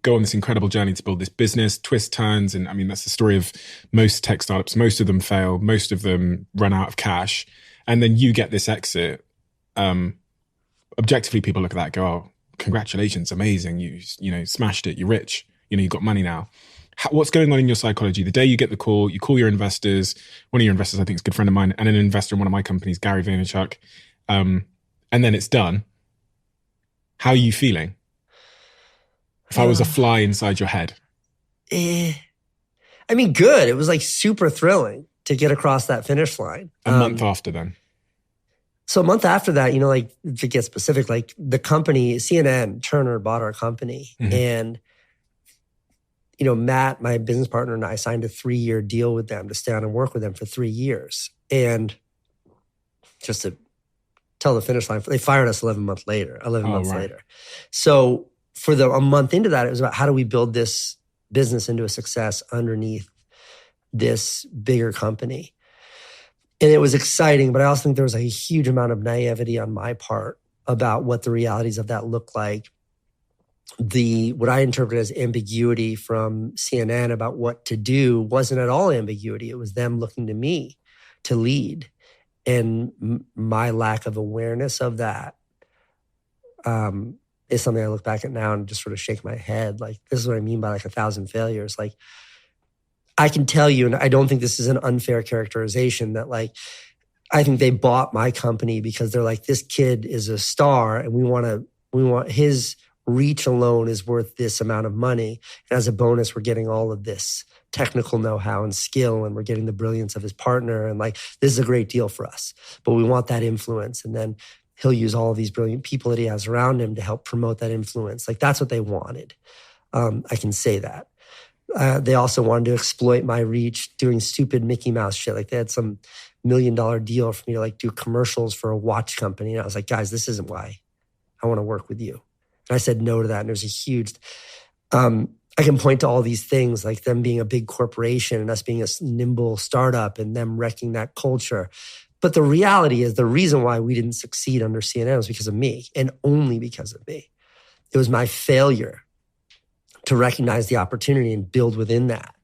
go on this incredible journey to build this business, twists, turns, and I mean, that's the story of most tech startups. Most of them fail. Most of them run out of cash. And then you get this exit. Objectively, people look at that and go, oh, congratulations, amazing. You smashed it. You're rich. You've got money now. What's going on in your psychology? The day you get the call, you call your investors. One of your investors, I think, is a good friend of mine, and an investor in one of my companies, Gary Vaynerchuk. And then it's done. How are you feeling? If I was a fly inside your head. I mean, good. It was like super thrilling to get across that finish line. A month after then. So a month after that, like to get specific, like the company, CNN, Turner bought our company. Mm-hmm. And, Matt, my business partner, and I signed a 3-year deal with them to stay on and work with them for 3 years. And just to tell the finish line, they fired us 11 months later. So for a month into that, it was about how do we build this business into a success underneath this bigger company. And it was exciting, but I also think there was a huge amount of naivety on my part about what the realities of that looked like. what I interpreted as ambiguity from CNN about what to do wasn't at all ambiguity. It was them looking to me to lead. And my lack of awareness of that is something I look back at now and just sort of shake my head. Like, this is what I mean by like 1,000 failures. Like, I can tell you, and I don't think this is an unfair characterization, that like, I think they bought my company because they're like, this kid is a star and we want his reach alone is worth this amount of money. And as a bonus, we're getting all of this technical know-how and skill, and we're getting the brilliance of his partner. And like, this is a great deal for us, but we want that influence. And then he'll use all of these brilliant people that he has around him to help promote that influence. Like, that's what they wanted. I can say that. They also wanted to exploit my reach doing stupid Mickey Mouse shit. Like, they had some $1 million deal for me to like do commercials for a watch company. And I was like, guys, this isn't why I want to work with you. And I said no to that. And there's a huge, I can point to all these things, like them being a big corporation and us being a nimble startup and them wrecking that culture. But the reality is the reason why we didn't succeed under CNN was because of me, and only because of me. It was my failure to recognize the opportunity and build within that.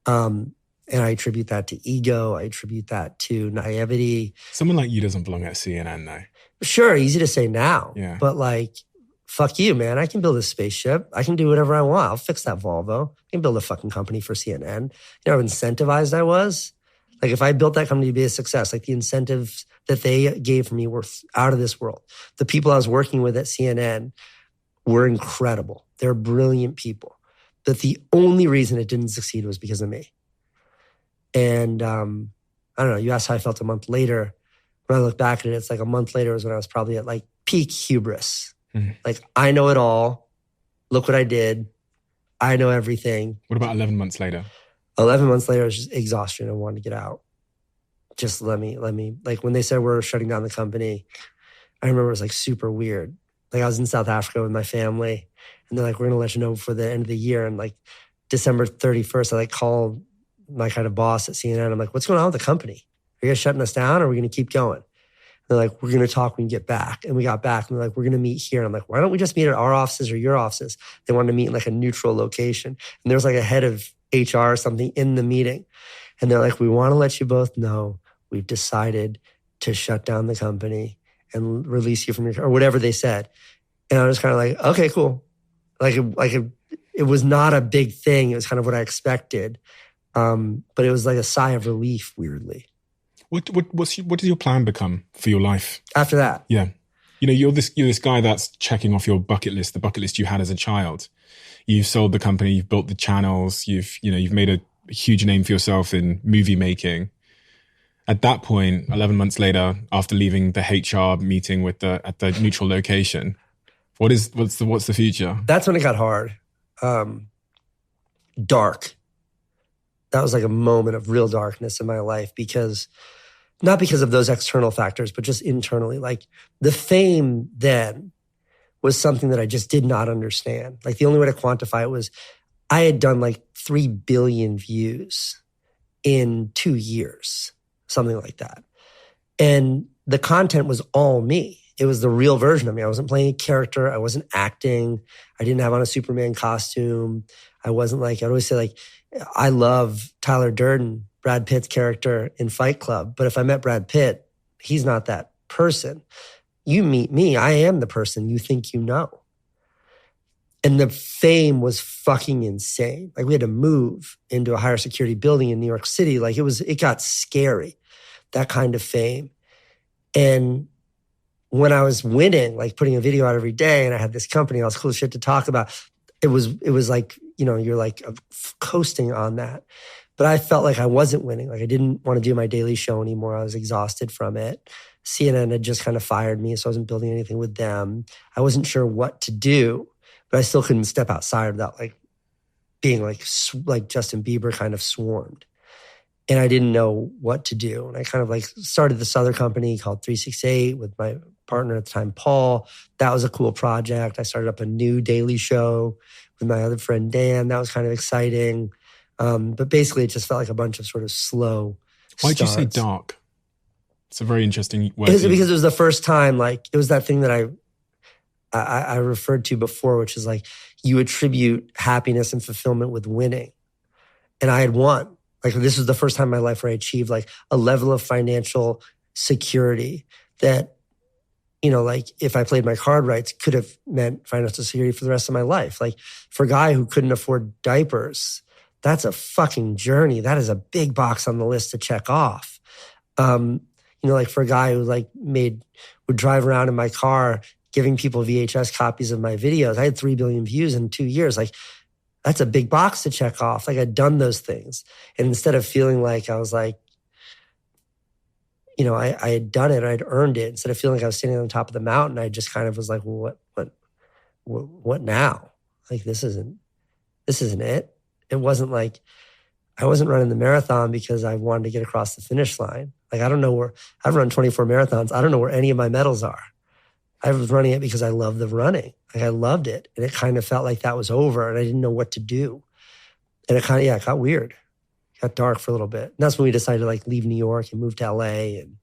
And I attribute that to ego. I attribute that to naivety. Someone like you doesn't belong at CNN, though. Sure, easy to say now. Yeah. But like, fuck you, man. I can build a spaceship. I can do whatever I want. I'll fix that Volvo. I can build a fucking company for CNN. You know how incentivized I was? Like, if I built that company to be a success, like the incentives that they gave me were out of this world. The people I was working with at CNN were incredible. They're brilliant people. But the only reason it didn't succeed was because of me. And I don't know, you asked how I felt a month later. When I look back at it, it's like a month later was when I was probably at like peak hubris. Like, I know it all. Look what I did. I know everything. What about 11 months later? 11 months later, it was just exhaustion. I wanted to get out. Just let me, like when they said we're shutting down the company, I remember it was like super weird. Like, I was in South Africa with my family and they're like, we're going to let you know before the end of the year. And like December 31st, I like called my kind of boss at CNN. I'm like, what's going on with the company? Are you guys shutting us down or are we going to keep going? They're like, we're going to talk when you get back. And we got back and they're like, we're going to meet here. And I'm like, why don't we just meet at our offices or your offices? They wanted to meet in like a neutral location. And there was like a head of HR or something in the meeting. And they're like, we want to let you both know we've decided to shut down the company and release you from your, or whatever they said. And I was kind of like, okay, cool. It was not a big thing. It was kind of what I expected. But it was like a sigh of relief, weirdly. What does your plan become for your life after that? Yeah, you know, you're this guy that's checking off your bucket list, the bucket list you had as a child. You've sold the company, you've built the channels, you've made a huge name for yourself in movie making. At that point, 11 months later, after leaving the HR meeting at the neutral location, what's the future? That's when it got hard. Dark. That was like a moment of real darkness in my life not because of those external factors, but just internally. Like, the fame then was something that I just did not understand. Like, the only way to quantify it was I had done like 3 billion views in 2 years, something like that. And the content was all me. It was the real version of me. I wasn't playing a character. I wasn't acting. I didn't have on a Superman costume. I wasn't like, I'd always say like, I love Tyler Durden, Brad Pitt's character in Fight Club. But if I met Brad Pitt, he's not that person. You meet me, I am the person you think you know. And the fame was fucking insane. Like, we had to move into a higher security building in New York City. Like, it got scary, that kind of fame. And when I was winning, like putting a video out every day and I had this company, all this cool shit to talk about, it was like, you know, you're like coasting on that. But I felt like I wasn't winning. Like, I didn't want to do my daily show anymore. I was exhausted from it. CNN had just kind of fired me, so I wasn't building anything with them. I wasn't sure what to do, but I still couldn't step outside without like being like Justin Bieber kind of swarmed. And I didn't know what to do. And I kind of like started this other company called 368 with my partner at the time, Paul. That was a cool project. I started up a new daily show with my other friend, Dan. That was kind of exciting. But basically, it just felt like a bunch of sort of slow Why'd you say dark? It's a very interesting word. Because it was the first time, like, it was that thing that I referred to before, which is like you attribute happiness and fulfillment with winning. And I had won. Like this was the first time in my life where I achieved like a level of financial security that, you know, like if I played my card right, could have meant financial security for the rest of my life. Like for a guy who couldn't afford diapers, that's a fucking journey. That is a big box on the list to check off. You know, like for a guy who like would drive around in my car giving people VHS copies of my videos. I had 3 billion views in 2 years. Like that's a big box to check off. Like I'd done those things. And instead of feeling like I was like, you know, I had done it, I'd earned it. Instead of feeling like I was standing on the top of the mountain, I just kind of was like, well, what now? Like this isn't it. It wasn't like, I wasn't running the marathon because I wanted to get across the finish line. Like I don't know where, I've run 24 marathons. I don't know where any of my medals are. I was running it because I loved the running. Like I loved it. And it kind of felt like that was over and I didn't know what to do. And it kind of, it got weird. It got dark for a little bit. And that's when we decided to like leave New York and move to LA. And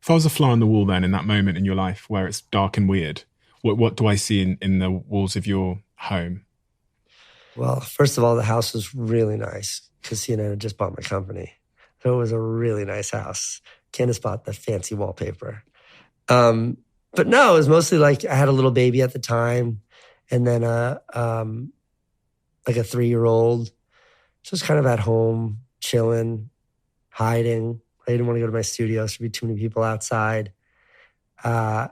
if I was a fly on the wall then in that moment in your life where it's dark and weird, what do I see in the walls of your home? Well, first of all, the house was really nice because CNN had just bought my company. So it was a really nice house. Candace bought the fancy wallpaper. But no, it was mostly like I had a little baby at the time and then like a 3-year-old. Just kind of at home, chilling, hiding. I didn't want to go to my studio. So there'd be too many people outside. And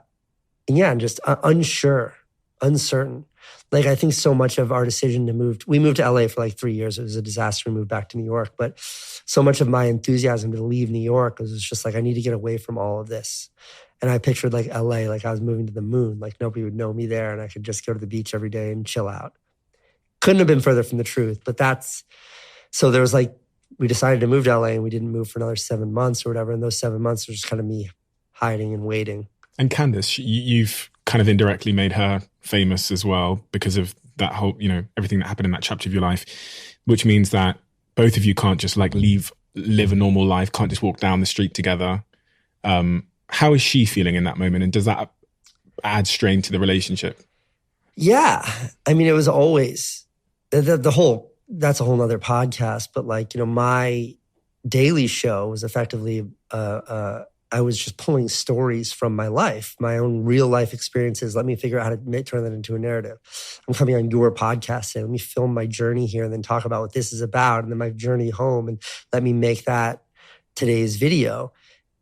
just unsure, uncertain. Like I think so much of our decision to we moved to LA for like 3 years. It was a disaster. We moved back to New York. But so much of my enthusiasm to leave New York was just like, I need to get away from all of this. And I pictured like LA, like I was moving to the moon, like nobody would know me there and I could just go to the beach every day and chill out. Couldn't have been further from the truth, but so there was like, we decided to move to LA and we didn't move for another 7 months or whatever. And those 7 months were just kind of me hiding and waiting. And Candace, you've kind of indirectly made her famous as well because of that whole, you know, everything that happened in that chapter of your life, which means that both of you can't just like live a normal life, can't just walk down the street together. How is she feeling in that moment? And does that add strain to the relationship? Yeah. I mean, it was always that's a whole nother podcast, but like, you know, my daily show was effectively, I was just pulling stories from my life, my own real life experiences. Let me figure out how to turn that into a narrative. I'm coming on your podcast today. Let me film my journey here and then talk about what this is about and then my journey home and let me make that today's video.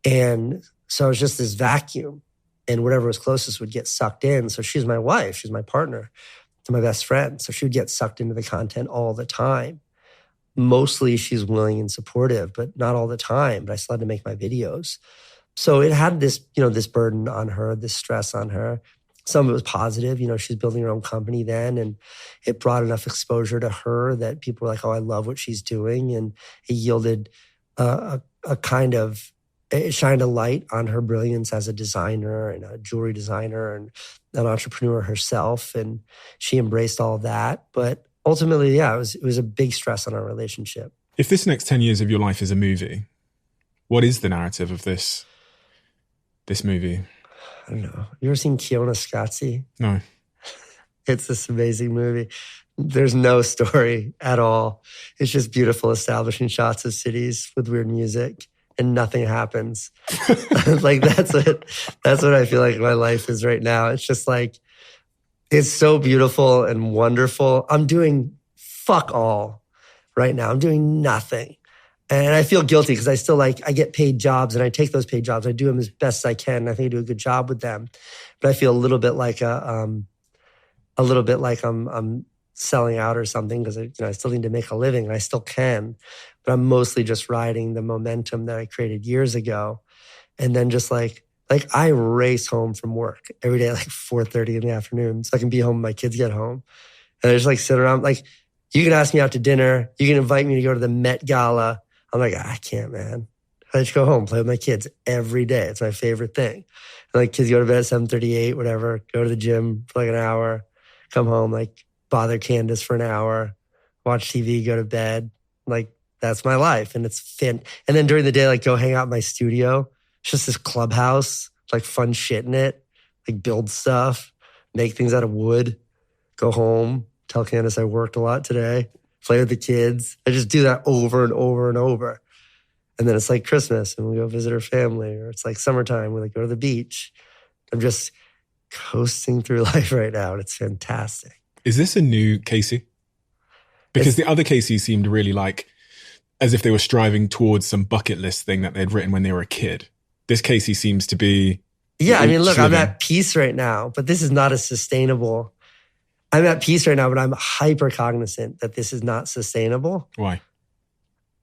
And so it was just this vacuum and whatever was closest would get sucked in. So she's my wife, she's my partner, my best friend. So she would get sucked into the content all the time. Mostly she's willing and supportive, but not all the time. But I still had to make my videos. So it had this, you know, this burden on her, this stress on her. Some of it was positive. You know, she's building her own company then, and it brought enough exposure to her that people were like, oh, I love what she's doing. And it yielded a kind of, it shined a light on her brilliance as a designer and a jewelry designer and an entrepreneur herself. And she embraced all of that. But ultimately, yeah, it was a big stress on our relationship. If this next 10 years of your life is a movie, what is the narrative of this movie? I don't know. You ever seen Kiona Scotzi? No. It's this amazing movie. There's no story at all. It's just beautiful establishing shots of cities with weird music. And nothing happens. Like that's what I feel like my life is right now. It's just like, it's so beautiful and wonderful. I'm doing fuck all right now. I'm doing nothing. And I feel guilty because I still I get paid jobs and I take those paid jobs. I do them as best as I can. I think I do a good job with them. But I feel a little bit like I'm selling out or something because I still need to make a living and I still can. But I'm mostly just riding the momentum that I created years ago. And then just like I race home from work every day at like 4:30 in the afternoon so I can be home when my kids get home. And I just sit around. Like, you can ask me out to dinner. You can invite me to go to the Met Gala. I'm like, I can't, man. I just go home, play with my kids every day. It's my favorite thing. And like kids go to bed at 7:38, whatever, go to the gym for like an hour, come home, like bother Candace for an hour, watch TV, go to bed. Like, that's my life. And it's fun. And then during the day, like go hang out in my studio. It's just this clubhouse, like fun shit in it, like build stuff. make things out of wood, go home, tell Candace I worked a lot today, play with the kids. I just do that over and over and over. And then it's like Christmas and we go visit her family, or it's like summertime, we like go to the beach. I'm just coasting through life right now. And it's fantastic. Is this a new Casey? Because the other Casey seemed really like as if they were striving towards some bucket list thing that they'd written when they were a kid. This Casey seems to be... Yeah, I mean, look, I'm at peace right now, but this is not a sustainable... I'm at peace right now, but I'm hyper cognizant that this is not sustainable. Why?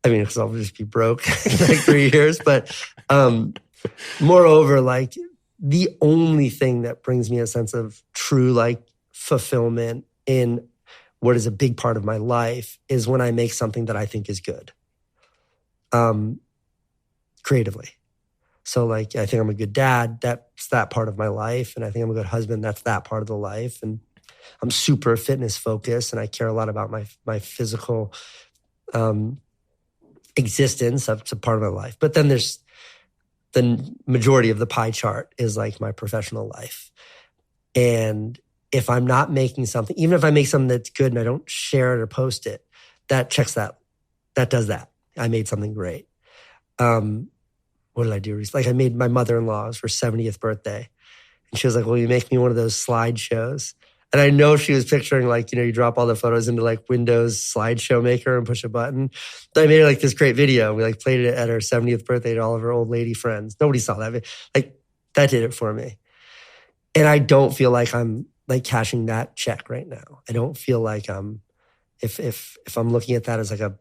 I mean, because I'll just be broke in like 3 years. But moreover, like the only thing that brings me a sense of true like fulfillment in what is a big part of my life is when I make something that I think is good, creatively. So like, I think I'm a good dad. That's that part of my life. And I think I'm a good husband. That's that part of the life. And I'm super fitness focused and I care a lot about my physical existence. That's a part of my life. But then there's the majority of the pie chart is like my professional life. And if I'm not making something, even if I make something that's good and I don't share it or post it, that checks that. That does that. I made something great. What did I do? Like I made my mother-in-law's for 70th birthday. And she was like, will you make me one of those slideshows? And I know she was picturing like, you drop all the photos into like Windows slideshow maker and push a button. But I made her like this great video. We like played it at her 70th birthday to all of her old lady friends. Nobody saw that. Like that did it for me. And I don't feel like I'm like cashing that check right now. I don't feel like if I'm looking at that as like a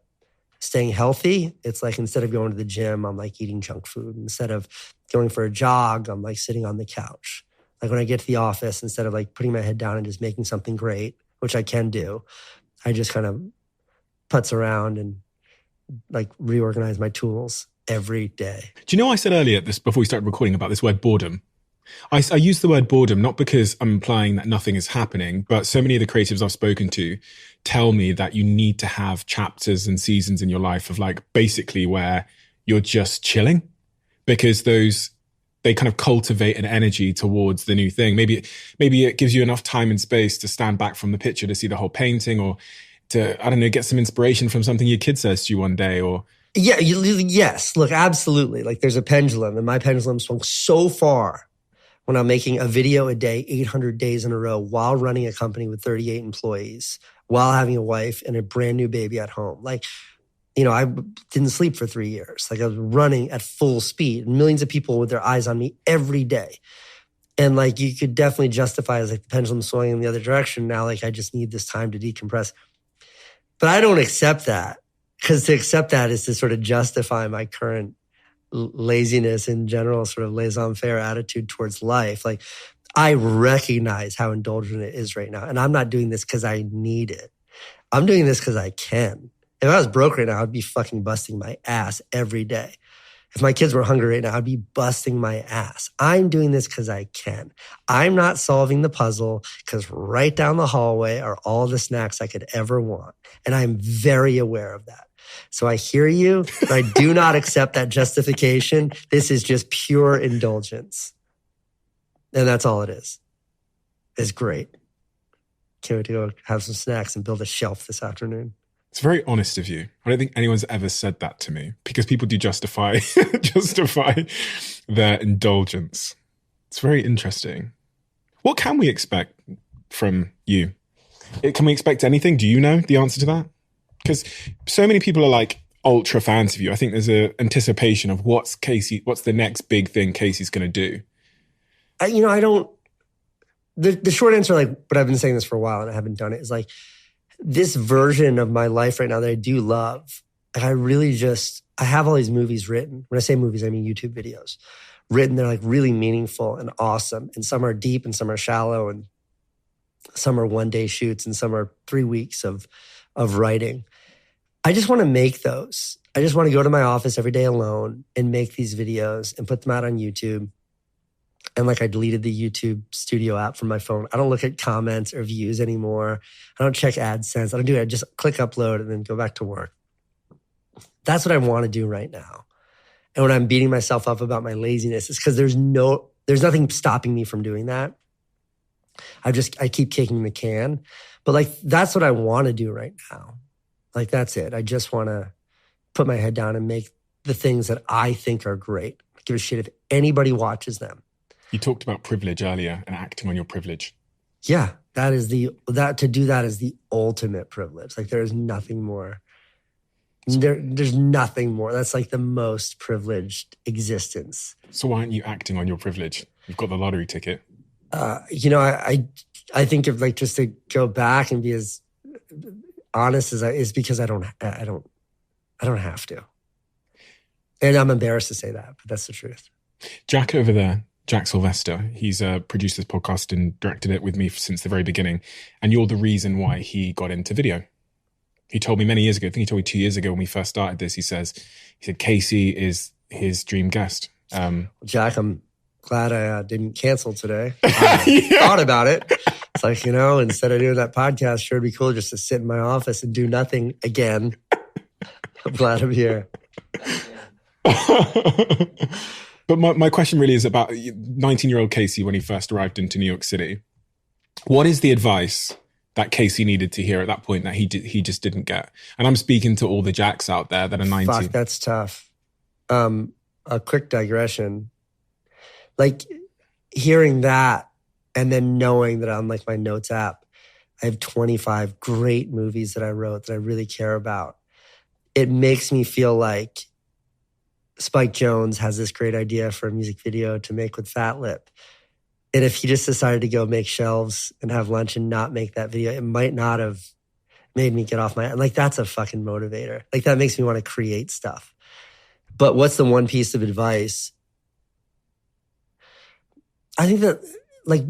staying healthy, it's like instead of going to the gym, I'm like eating junk food. Instead of going for a jog, I'm like sitting on the couch. Like when I get to the office, instead of like putting my head down and just making something great, which I can do, I just kind of putz around and like reorganize my tools every day. Do you know I said earlier this before we started recording about this word boredom? I use the word boredom not because I'm implying that nothing is happening, but so many of the creatives I've spoken to tell me that you need to have chapters and seasons in your life of like basically where you're just chilling, because they kind of cultivate an energy towards the new thing. Maybe it gives you enough time and space to stand back from the picture to see the whole painting, or to, I don't know, get some inspiration from something your kid says to you one day, or... Yeah, yes, look, absolutely. Like there's a pendulum, and my pendulum swung so far when I'm making a video a day, 800 days in a row, while running a company with 38 employees, while having a wife and a brand new baby at home. Like, I didn't sleep for 3 years. Like I was running at full speed, and millions of people with their eyes on me every day. And like, you could definitely justify as like the pendulum swinging in the other direction. Now, like I just need this time to decompress. But I don't accept that, because to accept that is to sort of justify my current laziness in general, sort of laissez-faire attitude towards life. Like I recognize how indulgent it is right now. And I'm not doing this because I need it. I'm doing this because I can. If I was broke right now, I'd be fucking busting my ass every day. If my kids were hungry right now, I'd be busting my ass. I'm doing this because I can. I'm not solving the puzzle because right down the hallway are all the snacks I could ever want. And I'm very aware of that. So I hear you, but I do not accept that justification. This is just pure indulgence. And that's all it is. It's great. Can't wait to go have some snacks and build a shelf this afternoon. It's very honest of you. I don't think anyone's ever said that to me, because people do justify their indulgence. It's very interesting. What can we expect from you? Can we expect anything? Do you know the answer to that? Because so many people are like ultra fans of you. I think there's an anticipation of what's the next big thing Casey's going to do. I don't, the short answer, like, but I've been saying this for a while and I haven't done it, is like this version of my life right now that I do love. Like I have all these movies written. When I say movies, I mean YouTube videos written. They're like really meaningful and awesome. And some are deep and some are shallow, and some are one-day shoots and some are 3 weeks of writing. I just want to make those. I just want to go to my office every day alone and make these videos and put them out on YouTube. And like I deleted the YouTube studio app from my phone. I don't look at comments or views anymore. I don't check AdSense. I don't do it. I just click upload and then go back to work. That's what I want to do right now. And when I'm beating myself up about my laziness, it's because there's nothing stopping me from doing that. I keep kicking the can. But like, that's what I want to do right now. Like, that's it. I just want to put my head down and make the things that I think are great. I give a shit if anybody watches them. You talked about privilege earlier and acting on your privilege. Yeah, to do that is the ultimate privilege. Like, there is nothing more. There's nothing more. That's like the most privileged existence. So why aren't you acting on your privilege? You've got the lottery ticket. I think of, like, just to go back and be as honest as is because I don't have to. And I'm embarrassed to say that, but that's the truth. Jack over there, Jack Sylvester, he's produced this podcast and directed it with me since the very beginning. And you're the reason why he got into video. He told me many years ago, I think he told me 2 years ago when we first started this, he said, Casey is his dream guest. Jack, I'm glad I didn't cancel today. I thought about it. It's like, instead of doing that podcast, sure, it'd be cool just to sit in my office and do nothing again. I'm glad I'm here. But my question really is about 19-year-old Casey when he first arrived into New York City. What is the advice that Casey needed to hear at that point that he just didn't get? And I'm speaking to all the Jacks out there that are 19. Fuck, that's tough. A quick digression. Like, hearing that and then knowing that on, like, my notes app, I have 25 great movies that I wrote that I really care about. It makes me feel like Spike Jonze has this great idea for a music video to make with Fat Lip. And if he just decided to go make shelves and have lunch and not make that video, it might not have made me get off my... Like, that's a fucking motivator. Like, that makes me want to create stuff. But what's the one piece of advice? I think that, like,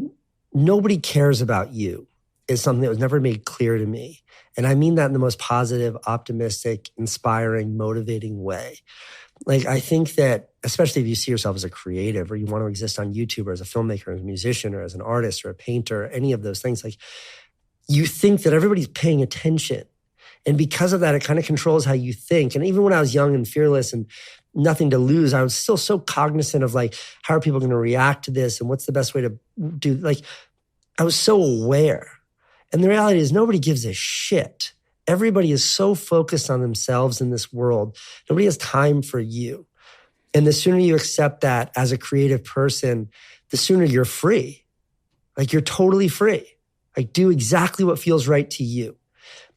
nobody cares about you is something that was never made clear to me. And I mean that in the most positive, optimistic, inspiring, motivating way. Like, I think that, especially if you see yourself as a creative or you want to exist on YouTube or as a filmmaker, or as a musician or as an artist or a painter, or any of those things, like, you think that everybody's paying attention. And because of that, it kind of controls how you think. And even when I was young and fearless and nothing to lose, I was still so cognizant of, like, how are people going to react to this and what's the best way to do, like, I was so aware. And the reality is nobody gives a shit. Everybody is so focused on themselves in this world. Nobody has time for you. And the sooner you accept that as a creative person, the sooner you're free. Like, you're totally free. Like, do exactly what feels right to you.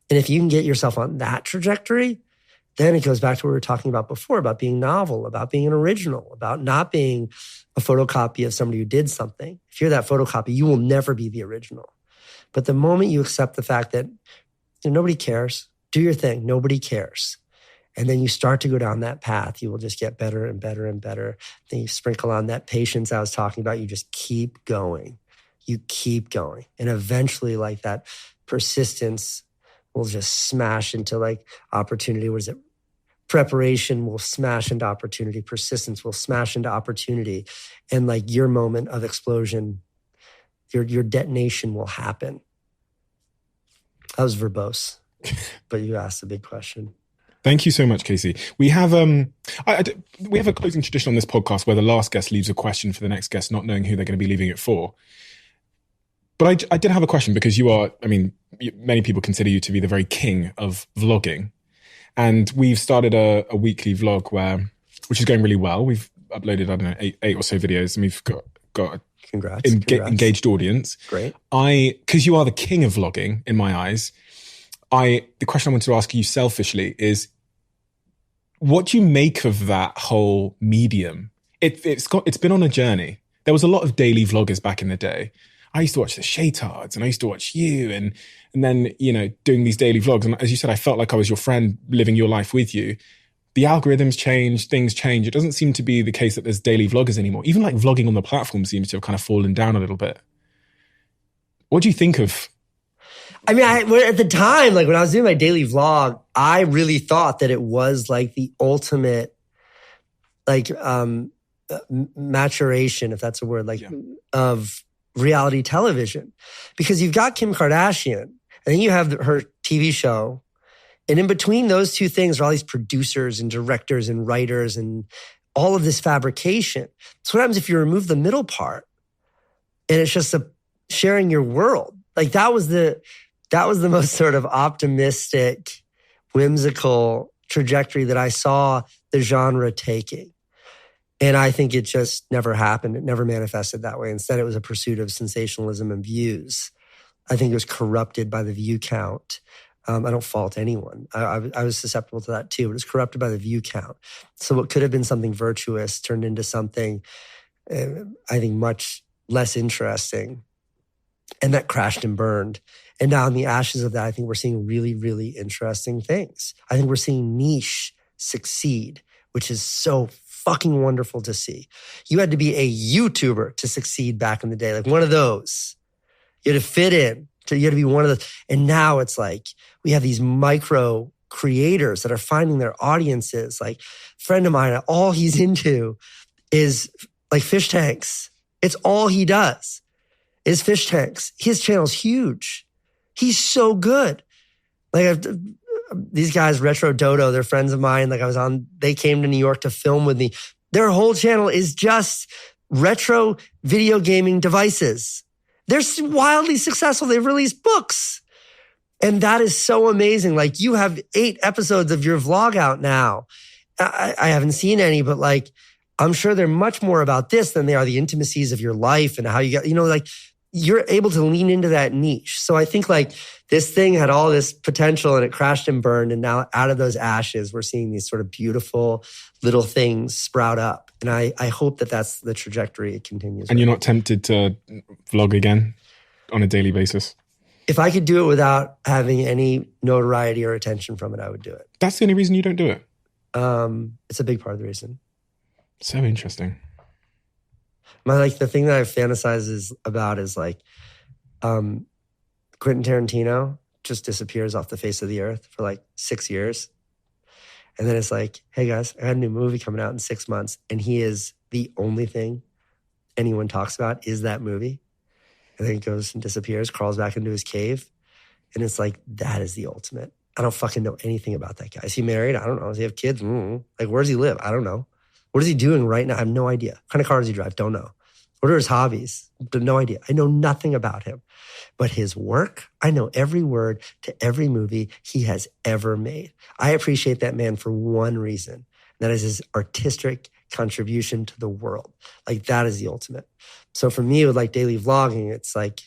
And if you can get yourself on that trajectory, then it goes back to what we were talking about before, about being novel, about being an original, about not being a photocopy of somebody who did something. If you're that photocopy, you will never be the original. But the moment you accept the fact that nobody cares, do your thing, nobody cares. And then you start to go down that path, you will just get better and better and better. Then you sprinkle on that patience I was talking about. You just keep going. You keep going. And eventually, like, that persistence will just smash into, like, opportunity. What is it? Preparation will smash into opportunity. Persistence will smash into opportunity. And, like, your moment of explosion, your detonation will happen. That was verbose, but you asked a big question. Thank you so much, Casey. We have we have a closing tradition on this podcast where the last guest leaves a question for the next guest, not knowing who they're going to be leaving it for. But I did have a question because you are, I mean, many people consider you to be the very king of vlogging. And we've started a weekly vlog which is going really well. We've uploaded, I don't know, eight or so videos, and we've got a Congrats. engaged audience. Great. Because you are the king of vlogging in my eyes, the question I wanted to ask you selfishly is, what do you make of that whole medium? It's been on a journey. There was a lot of daily vloggers back in the day. I used to watch the Shaytards and I used to watch you and then, doing these daily vlogs. And as you said, I felt like I was your friend living your life with you. The algorithms change, things change. It doesn't seem to be the case that there's daily vloggers anymore. Even like vlogging on the platform seems to have kind of fallen down a little bit. What do you think of? I mean, at the time, like when I was doing my daily vlog, I really thought that it was like the ultimate, like, maturation, if that's a word, like, of reality television. Because you've got Kim Kardashian, and then you have her TV show. And in between those two things are all these producers and directors and writers and all of this fabrication. So what happens if you remove the middle part and it's sharing your world. Like that was the most sort of optimistic, whimsical trajectory that I saw the genre taking. And I think it just never happened. It never manifested that way. Instead, it was a pursuit of sensationalism and views. I think it was corrupted by the view count. I don't fault anyone. I was susceptible to that too, but it was corrupted by the view count. So what could have been something virtuous turned into something, I think, much less interesting. And that crashed and burned. And now in the ashes of that, I think we're seeing really, really interesting things. I think we're seeing niche succeed, which is so fucking wonderful to see. You had to be a YouTuber to succeed back in the day, like one of those. You had to fit in. You had to be one of those. And now it's like we have these micro creators that are finding their audiences. Like a friend of mine, all he's into is like fish tanks. It's all he does is fish tanks. His channel's huge. He's so good. Like these guys, Retro Dodo, they're friends of mine. Like they came to New York to film with me. Their whole channel is just retro video gaming devices. They're wildly successful. They've released books. And that is so amazing. Like you have 8 episodes of your vlog out now. I haven't seen any, but like, I'm sure they're much more about this than they are the intimacies of your life and how you get, like you're able to lean into that niche. So I think like this thing had all this potential and it crashed and burned. And now out of those ashes, we're seeing these sort of beautiful little things sprout up. And I hope that that's the trajectory it continues. And you're not tempted to vlog again on a daily basis? If I could do it without having any notoriety or attention from it, I would do it. That's the only reason you don't do it? It's a big part of the reason. So interesting. The thing that I fantasize about is like Quentin Tarantino just disappears off the face of the earth for like 6 years. And then it's like, hey guys, I got a new movie coming out in 6 months. And he is the only thing anyone talks about is that movie. And then he goes and disappears, crawls back into his cave. And it's like, that is the ultimate. I don't fucking know anything about that guy. Is he married? I don't know. Does he have kids? Like, where does he live? I don't know. What is he doing right now? I have no idea. What kind of car does he drive? Don't know. What are his hobbies? No idea. I know nothing about him. But his work, I know every word to every movie he has ever made. I appreciate that man for one reason. And that is his artistic contribution to the world. Like, that is the ultimate. So for me, with like daily vlogging, it's like,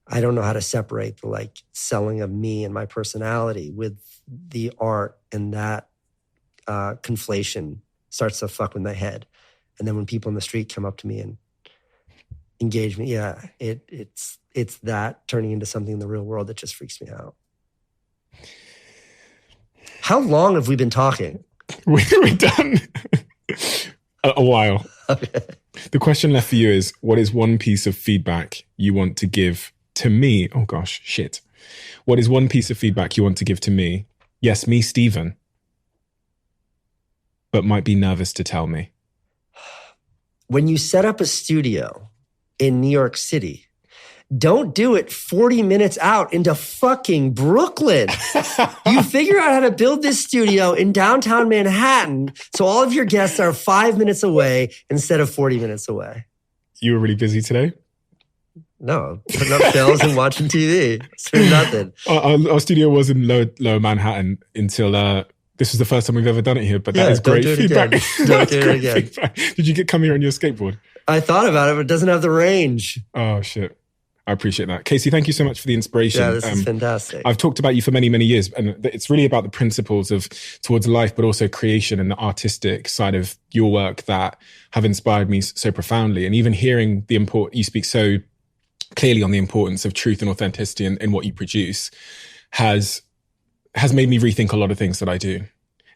I don't know how to separate the like selling of me and my personality with the art, and that conflation starts to fuck with my head. And then when people in the street come up to me and engage me, it's that turning into something in the real world that just freaks me out. How long have we been talking? We're done. A while. Okay. The question left for you is, what is one piece of feedback you want to give to me? Oh gosh, shit. What is one piece of feedback you want to give to me? Yes, me, Stephen. But might be nervous to tell me. When you set up a studio in New York City, don't do it 40 minutes out into fucking Brooklyn. You figure out how to build this studio in downtown Manhattan so all of your guests are 5 minutes away instead of 40 minutes away. You were really busy today? No, putting up shelves and watching TV. It's doing nothing. Our studio was in lower Manhattan until this was the first time we've ever done it here, but that is great feedback. Don't do it again. Feedback. Did you come here on your skateboard? I thought about it, but it doesn't have the range. Oh, shit. I appreciate that. Casey, thank you so much for the inspiration. Yeah, this is fantastic. I've talked about you for many, many years, and it's really about the principles of towards life, but also creation and the artistic side of your work that have inspired me so profoundly. And even hearing you speak so clearly on the importance of truth and authenticity in what you produce has made me rethink a lot of things that I do.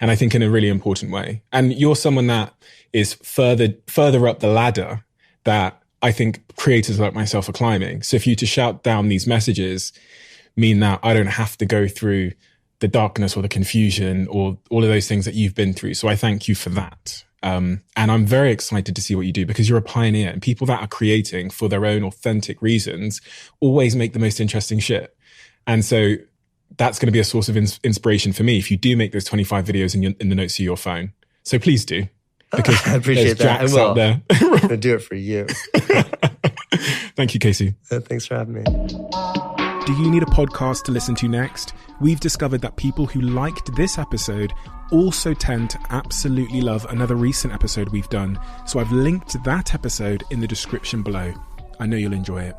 And I think in a really important way. And you're someone that is further up the ladder that I think creators like myself are climbing. So for you to shout down these messages mean that I don't have to go through the darkness or the confusion or all of those things that you've been through. So I thank you for that. And I'm very excited to see what you do because you're a pioneer, and people that are creating for their own authentic reasons always make the most interesting shit. And so that's going to be a source of inspiration for me if you do make those 25 videos in the notes of your phone. So please do. Because I appreciate that. I will. Out there. I'm going to do it for you. Thank you, Casey. Thanks for having me. Do you need a podcast to listen to next? We've discovered that people who liked this episode also tend to absolutely love another recent episode we've done. So I've linked that episode in the description below. I know you'll enjoy it.